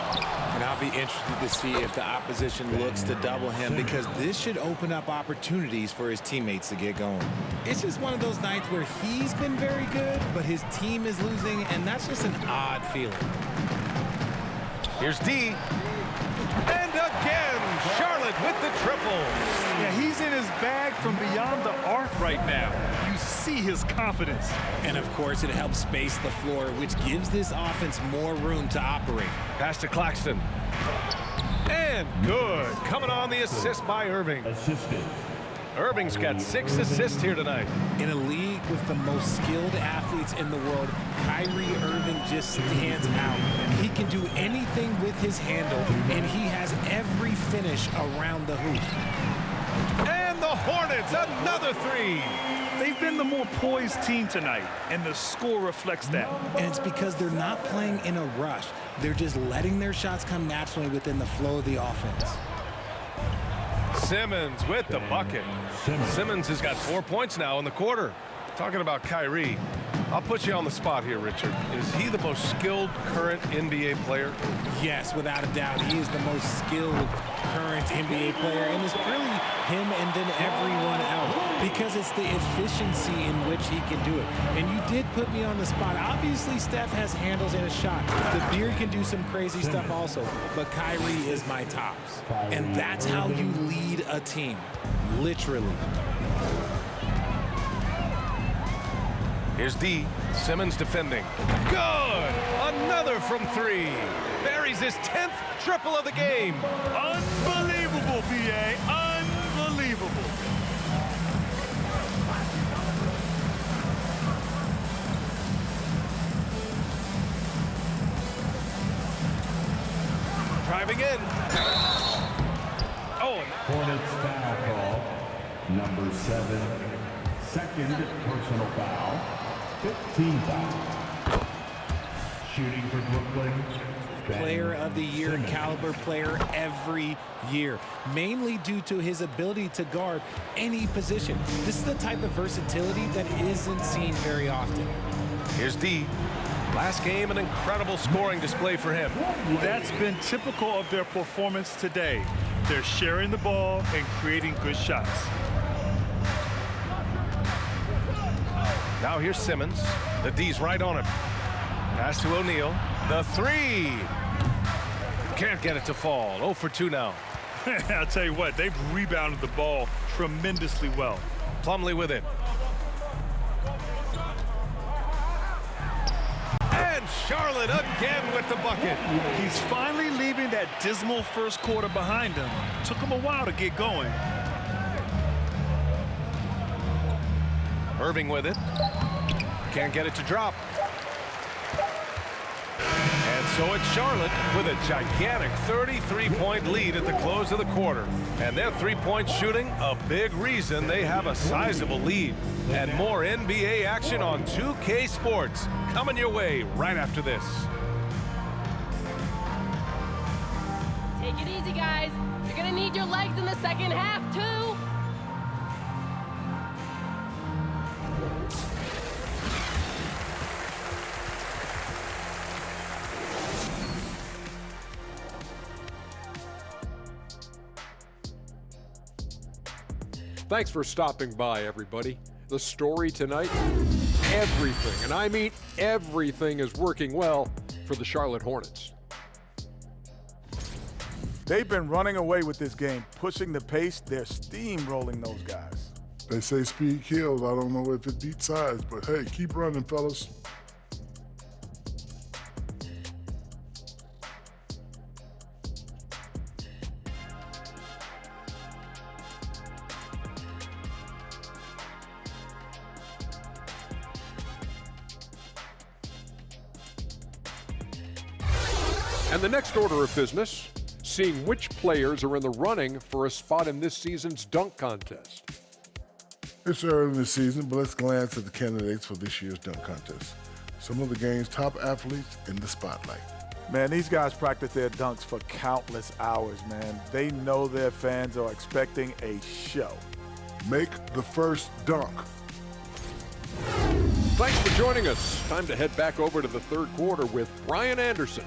And I'll be interested to see if the opposition looks to double him, because this should open up opportunities for his teammates to get going. It's just one of those nights where he's been very good, but his team is losing, and that's just an odd feeling. Here's D. And again, Charlotte with the triple. Yeah, he's in his bag from beyond the arc right now. You see his confidence. And, of course, it helps space the floor, which gives this offense more room to operate. Pass to Claxton. And good. Coming on the assist by Irving. Assisted. Irving's got 6 assists here tonight. In a league with the most skilled athletes in the world, Kyrie Irving just stands out. He can do anything with his handle, and he has every finish around the hoop. And the Hornets, another 3. They've been the more poised team tonight, and the score reflects that. And it's because they're not playing in a rush. They're just letting their shots come naturally within the flow of the offense. Simmons with the bucket. Simmons has got 4 points now in the quarter. Talking about Kyrie, I'll put you on the spot here, Richard. Is he the most skilled current NBA player? Yes, without a doubt. He is the most skilled current NBA player, and it's really him and then everyone else, because it's the efficiency in which he can do it. And you did put me on the spot. Obviously, Steph has handles and a shot. The Beard can do some crazy stuff also, but Kyrie is my tops. And that's how you lead a team, literally. Here's D. Simmons defending. Good! Another from 3. Buries his 10th triple of the game. Unbelievable, BA. Unbelievable. Driving in. Oh, Hornets foul call. Number 7. Second personal foul. 15 foul. Shooting for Brooklyn. Player of the year caliber player every year, mainly due to his ability to guard any position. This is the type of versatility that isn't seen very often. Here's D. Last game, an incredible scoring display for him. That's been typical of their performance today. They're sharing the ball and creating good shots. Now here's Simmons. The D's right on him. Pass to O'Neal. The 3. Can't get it to fall. 0 for 2 now. I'll tell you what, they've rebounded the ball tremendously well. Plumlee with it. And Charlotte again with the bucket. He's finally leaving that dismal first quarter behind him. Took him a while to get going. Irving with it. Can't get it to drop. And so it's Charlotte with a gigantic 33-point lead at the close of the quarter. And their three-point shooting, a big reason they have a sizable lead. And more NBA action on 2K Sports coming your way right after this. Take it easy, guys. You're going to need your legs in the second half, too. Thanks for stopping by, everybody. The story tonight, everything, and I mean everything, is working well for the Charlotte Hornets. They've been running away with this game, pushing the pace. They're steamrolling those guys. They say speed kills. I don't know if it beats size, but hey, keep running, fellas. And the next order of business, seeing which players are in the running for a spot in this season's dunk contest. It's early in the season, but let's glance at the candidates for this year's dunk contest. Some of the game's top athletes in the spotlight. Man, these guys practice their dunks for countless hours, man. They know their fans are expecting a show. Make the first dunk. Thanks for joining us. Time to head back over to the third quarter with Brian Anderson.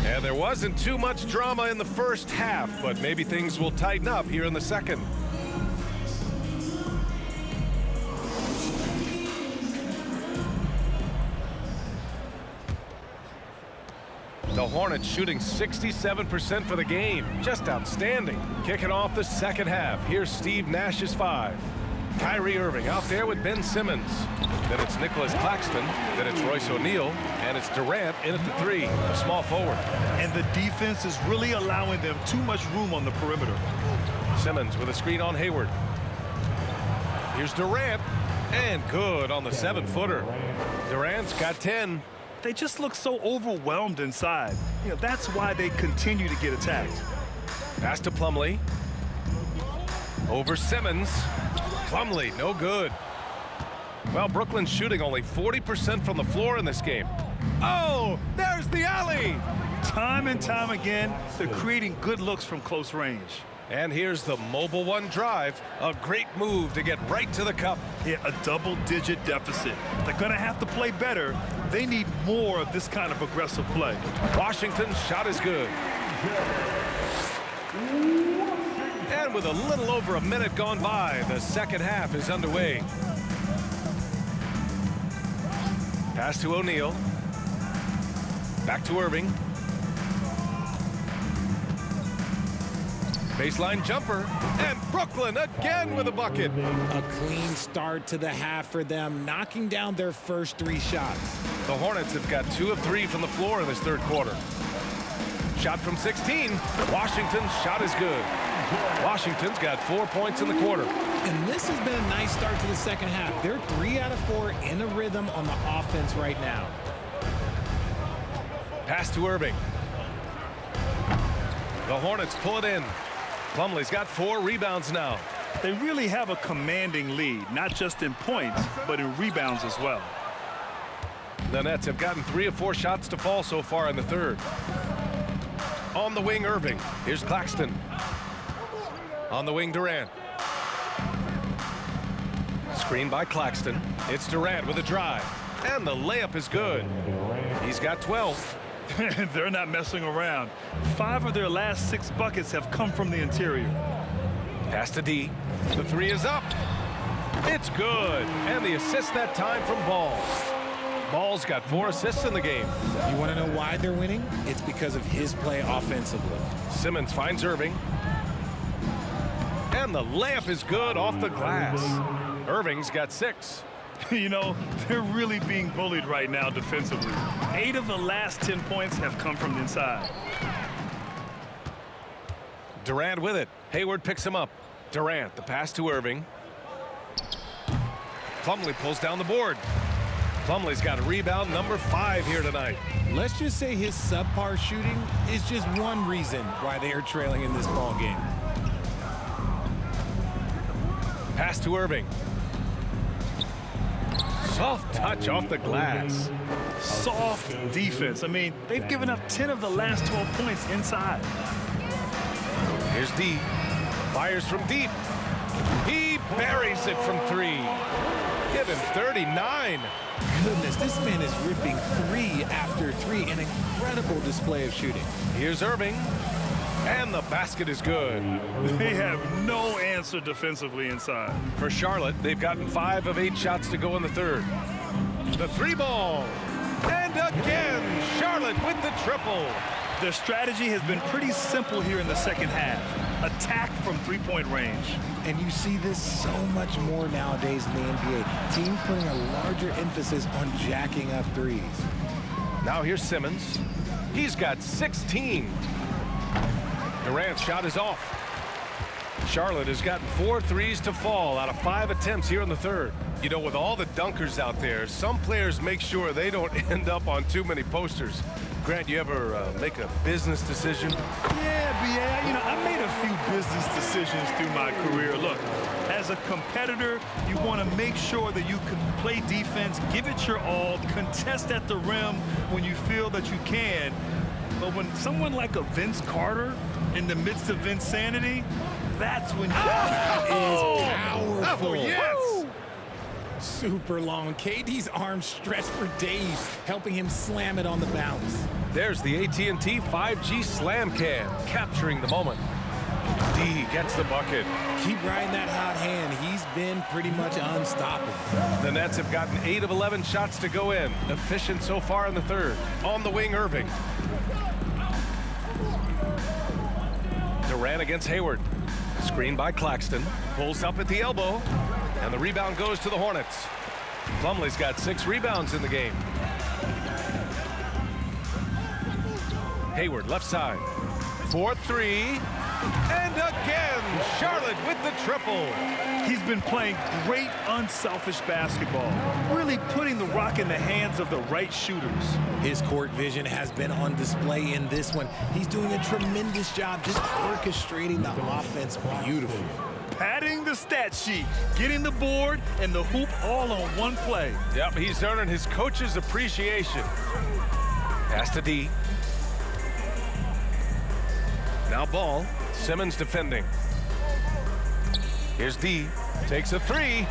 And there wasn't too much drama in the first half, but maybe things will tighten up here in the second. The Hornets shooting 67% for the game. Just outstanding. Kicking off the second half. Here's Steve Nash's 5. Kyrie Irving out there with Ben Simmons. Then it's Nicholas Claxton. Then it's Royce O'Neal. And it's Durant in at the 3, a small forward. And the defense is really allowing them too much room on the perimeter. Simmons with a screen on Hayward. Here's Durant. And good on the 7-footer. Durant's got 10. They just look so overwhelmed inside. You know, that's why they continue to get attacked. Pass to Plumlee. Over Simmons. Plumlee, no good. Well, Brooklyn's shooting only 40% from the floor in this game. Oh, there's the alley. Time and time again, they're creating good looks from close range. And here's the mobile one drive. A great move to get right to the cup. Yeah, a double-digit deficit. They're going to have to play better. They need more of this kind of aggressive play. Washington's shot is good. And with a little over a minute gone by, the second half is underway. Pass to O'Neal. Back to Irving. Baseline jumper, and Brooklyn again with a bucket. A clean start to the half for them, knocking down their first 3 shots. The Hornets have got 2 of 3 from the floor in this third quarter. Shot from 16. Washington's shot is good. Washington's got 4 points in the quarter. And this has been a nice start to the second half. They're 3 out of 4 in a rhythm on the offense right now. Pass to Irving. The Hornets pull it in. Plumlee's got 4 rebounds now. They really have a commanding lead, not just in points, but in rebounds as well. The Nets have gotten 3 of 4 shots to fall so far in the third. On the wing, Irving. Here's Claxton. On the wing, Durant. Screen by Claxton. It's Durant with a drive. And the layup is good. He's got 12. They're not messing around. 5 of their last 6 buckets have come from the interior. Pass to D. The 3 is up. It's good. And the assist that time from Ball. Ball's got 4 assists in the game. You want to know why they're winning? It's because of his play offensively. Simmons finds Irving. And the layup is good off the glass. Irving's got 6. You know, they're really being bullied right now defensively. 8 of the last 10 points have come from inside. Durant with it. Hayward picks him up. Durant, the pass to Irving. Plumlee pulls down the board. Plumlee's got a rebound number 5 here tonight. Let's just say his subpar shooting is just one reason why they are trailing in this ball game. Pass to Irving. Soft touch off the glass. Soft defense. I mean, they've given up 10 of the last 12 points inside. Here's D. Fires from deep. He buries it from 3. Give him 39. Goodness, this man is ripping 3 after 3. An incredible display of shooting. Here's Irving. And the basket is good. They have no answer defensively inside. For Charlotte, they've gotten 5 of 8 shots to go in the third. The 3 ball. And again, Charlotte with the triple. Their strategy has been pretty simple here in the second half. Attack from three-point range. And you see this so much more nowadays in the NBA. Teams putting a larger emphasis on jacking up threes. Now here's Simmons. He's got 16. Durant's shot is off. Charlotte has gotten 4 threes to fall out of 5 attempts here in the third. You know, with all the dunkers out there, some players make sure they don't end up on too many posters. Grant, you ever make a business decision? Yeah, you know, I made a few business decisions through my career. Look, as a competitor, you want to make sure that you can play defense, give it your all, contest at the rim when you feel that you can. But when someone like a Vince Carter in the midst of insanity, that's when you... Is powerful. Oh, yes! Super long. KD's arms stretched for days, helping him slam it on the bounce. There's the AT&T 5G Slam Cam, capturing the moment. D gets the bucket. Keep riding that hot hand. He's been pretty much unstoppable. The Nets have gotten 8 of 11 shots to go in. Efficient so far in the third. On the wing, Irving. Durant against Hayward. Screen by Claxton. Pulls up at the elbow. And the rebound goes to the Hornets. Plumlee's got 6 rebounds in the game. Hayward, left side. 4-3. And again, Charlotte with the triple. He's been playing great, unselfish basketball, really putting the rock in the hands of the right shooters. His court vision has been on display in this one. He's doing a tremendous job just orchestrating the offense beautifully. Padding the stat sheet, getting the board and the hoop all on one play. Yep, he's earning his coach's appreciation. Pass to D. Now ball. Simmons defending. Here's D. Takes a 3.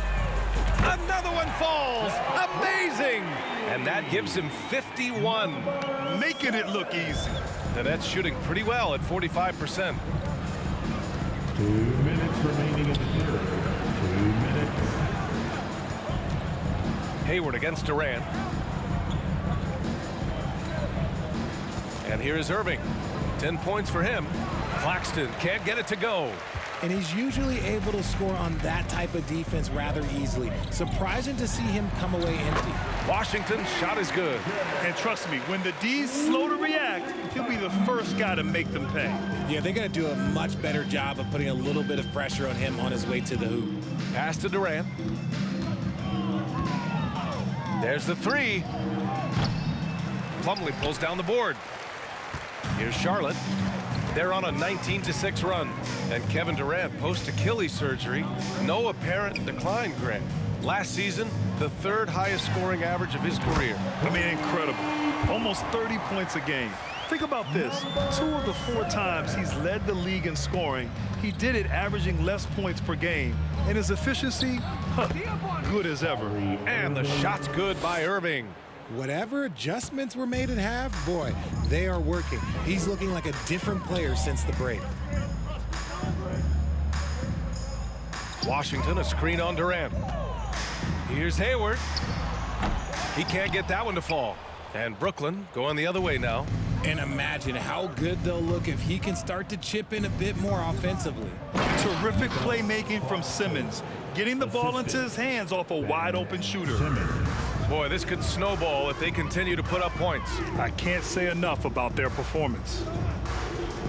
Another one falls. Amazing. And that gives him 51. Making it look easy. The Nets shooting pretty well at 45%. 2 minutes remaining in the third. 2 minutes. Hayward against Durant. And here is Irving. 10 points for him. Claxton can't get it to go. And he's usually able to score on that type of defense rather easily. Surprising to see him come away empty. Washington's shot is good. And trust me, when the D's slow to react, he'll be the first guy to make them pay. Yeah, they're going to do a much better job of putting a little bit of pressure on him on his way to the hoop. Pass to Durant. There's the 3. Plumlee pulls down the board. Here's Charlotte. They're on a 19-6 run. And Kevin Durant, post-Achilles surgery, no apparent decline, Grant. Last season, the 3rd highest scoring average of his career. I mean, incredible. Almost 30 points a game. Think about this. 2 of the 4 times he's led the league in scoring, he did it averaging less points per game. And his efficiency, good as ever. And the shot's good by Irving. Whatever adjustments were made at half, boy, they are working. He's looking like a different player since the break. Washington, a screen on Durant. Here's Hayward. He can't get that one to fall. And Brooklyn going the other way now. And imagine how good they'll look if he can start to chip in a bit more offensively. Terrific playmaking from Simmons, getting the ball into his hands off a wide-open shooter. Boy, this could snowball if they continue to put up points. I can't say enough about their performance.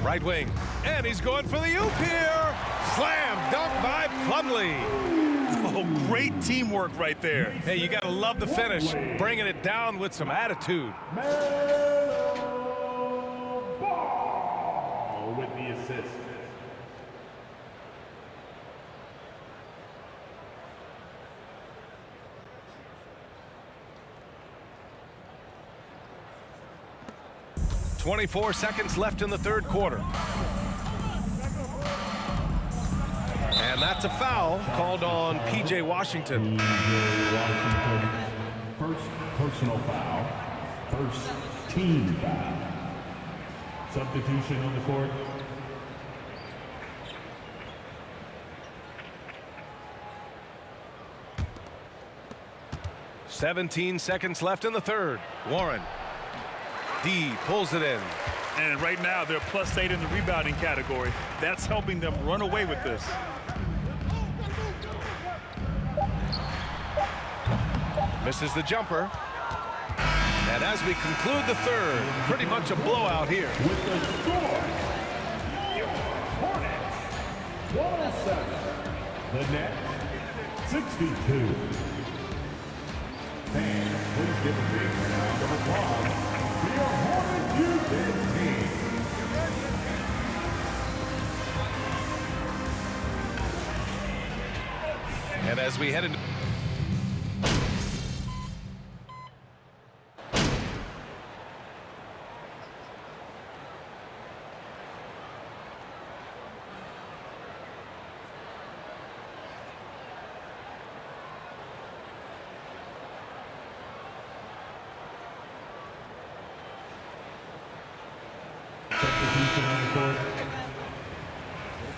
Right wing, and he's going for the oop here. Slam dunk by Plumlee. Oh, great teamwork right there. Hey, you gotta love the finish, bringing it down with some attitude. Ball with the assist. .24 seconds left in the third quarter. And And that's a foul called on P.J. Washington. First personal foul. First team foul. Substitution on the court. "17 seconds left in the third. Warren. D pulls it in. And right now, they're +8 in the rebounding category. That's helping them run away with this. Misses the jumper. And as we conclude the third, pretty much a blowout here. With the score, Hornets 107. The Nets 62. Fans, please give a big round of applause for your Hornets Houston team. And as we head into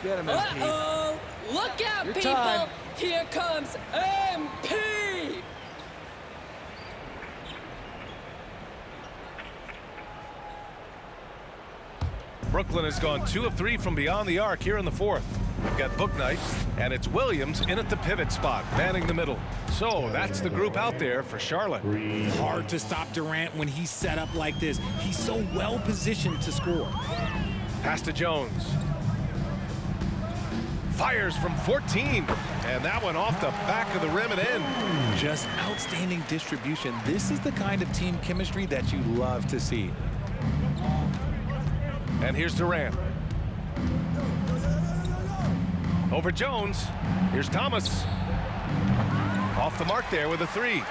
Get him, MP. Uh-oh! Look out, Your people! time. Here comes MP! Brooklyn has gone 2 of 3 from beyond the arc here in the fourth. We've got Bouknight, and it's Williams in at the pivot spot, manning the middle. So that's the group out there for Charlotte. Hard to stop Durant when he's set up like this. He's so well positioned to score. Pass to Jones. Fires from 14, and that one off the back of the rim and in. Just outstanding distribution. This is the kind of team chemistry that you love to see. And here's Durant. Over Jones. Here's Thomas. Off the mark there with a 3.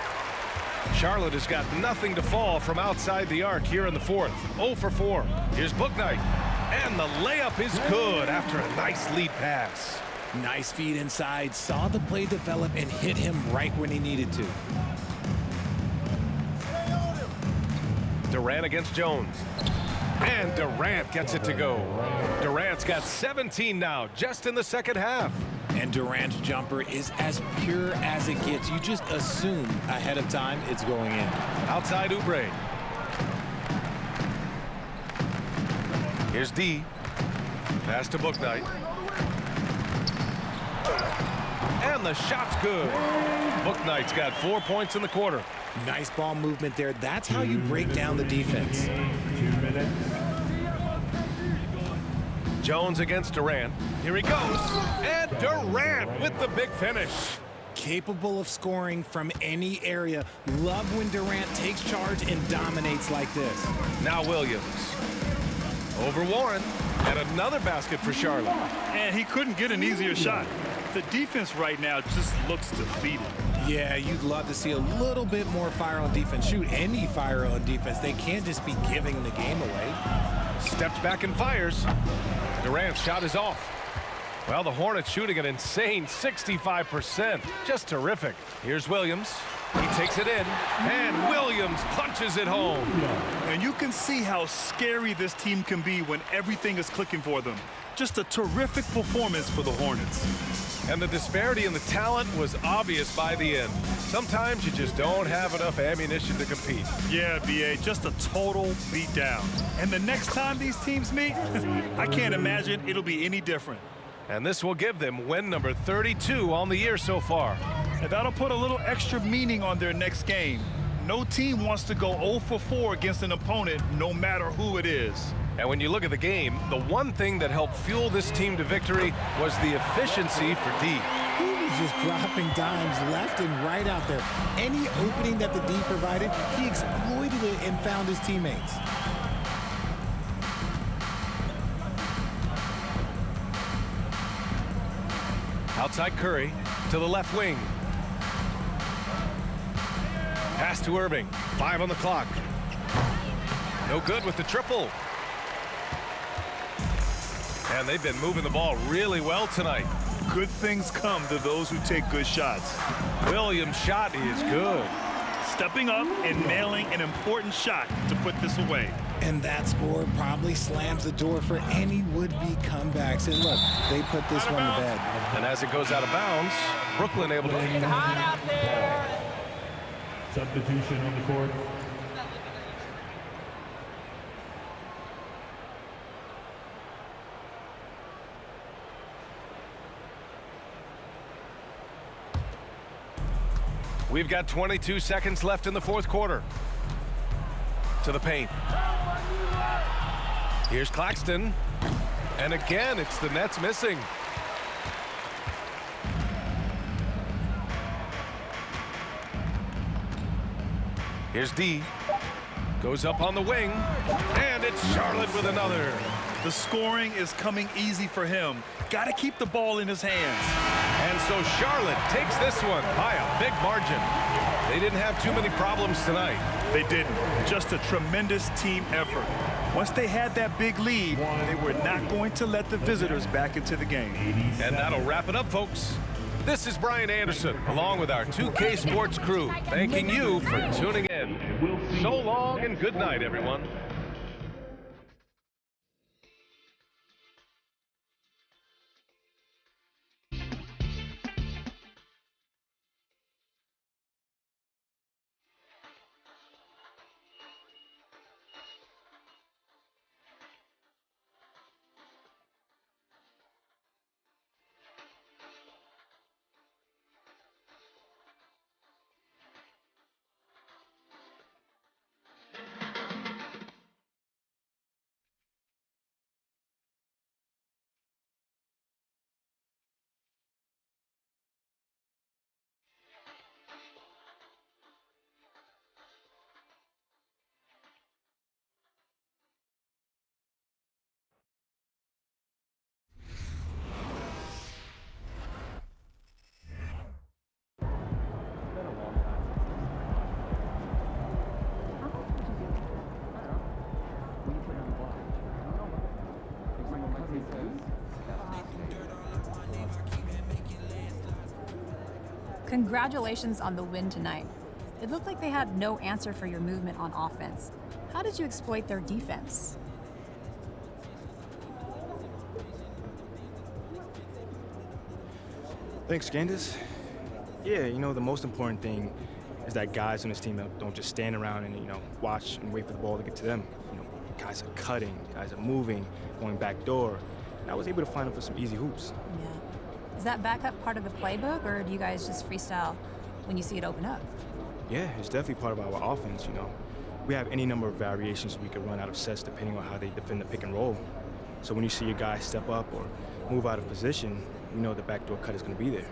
Charlotte has got nothing to fall from outside the arc here in the fourth. 0 for 4. Here's Bouknight. And the layup is good after a nice lead pass. Nice feed inside. Saw the play develop and hit him right when he needed to. Durant against Jones. And Durant gets it to go. Durant's got 17 now, just in the second half. And Durant's jumper is as pure as it gets. You just assume ahead of time it's going in. Outside Oubre. Here's D. Pass to Bouknight. And the shot's good. Bouknight's got 4 points in the quarter. Nice ball movement there. That's how you break down the defense. 2 minutes. Jones against Durant. Here he goes. And Durant with the big finish. Capable of scoring from any area. Love when Durant takes charge and dominates like this. Now Williams. Over Warren. And another basket for Charlotte. And he couldn't get an easier shot. The defense right now just looks defeated. Yeah, you'd love to see a little bit more fire on defense. Shoot, any fire on defense. They can't just be giving the game away. Steps back and fires. Durant's shot is off. Well, the Hornets shooting an insane 65%. Just terrific. Here's Williams. He takes it in, and Williams punches it home. And you can see how scary this team can be when everything is clicking for them. Just a terrific performance for the Hornets. And the disparity in the talent was obvious by the end. Sometimes you just don't have enough ammunition to compete. Yeah, B.A., just a total beatdown. And the next time these teams meet, I can't imagine it'll be any different. And this will give them win number 32 on the year so far. And that'll put a little extra meaning on their next game. No team wants to go 0 for 4 against an opponent, no matter who it is. And when you look at the game, the one thing that helped fuel this team to victory was the efficiency for D. He was just dropping dimes left and right out there. Any opening that the D provided, he exploited it and found his teammates. Outside Curry to the left wing. Pass to Irving. 5 on the clock. No good with the triple. And they've been moving the ball really well tonight. Good things come to those who take good shots. Williams' shot is good. Stepping up and nailing an important shot to put this away. And that score probably slams the door for any would-be comebacks. And look, they put this one to bed. And as it goes out of bounds, Brooklyn able to... It's hot out there. Substitution on the court. We've got 22 seconds left in the fourth quarter. To the paint. Here's Claxton. And again, it's the Nets missing. Here's D. Goes up on the wing. And it's Charlotte with another. The scoring is coming easy for him. Got to keep the ball in his hands. And so Charlotte takes this one by a big margin. They didn't have too many problems tonight. They didn't. Just a tremendous team effort. Once they had that big lead, they were not going to let the visitors back into the game. And that'll wrap it up, folks. This is Brian Anderson, along with our 2K Sports crew, thanking you for tuning in. So long and good night, everyone. Congratulations on the win tonight. It looked like they had no answer for your movement on offense. How did you exploit their defense? Thanks, Candace. Yeah, you know, the most important thing is that guys on this team don't just stand around and, watch and wait for the ball to get to them. Guys are cutting, guys are moving, going back door. And I was able to find them for some easy hoops. Yeah. Is that backup part of the playbook, or do you guys just freestyle when you see it open up? Yeah, it's definitely part of our offense, We have any number of variations we could run out of sets depending on how they defend the pick and roll. So when you see your guy step up or move out of position, you know the backdoor cut is going to be there.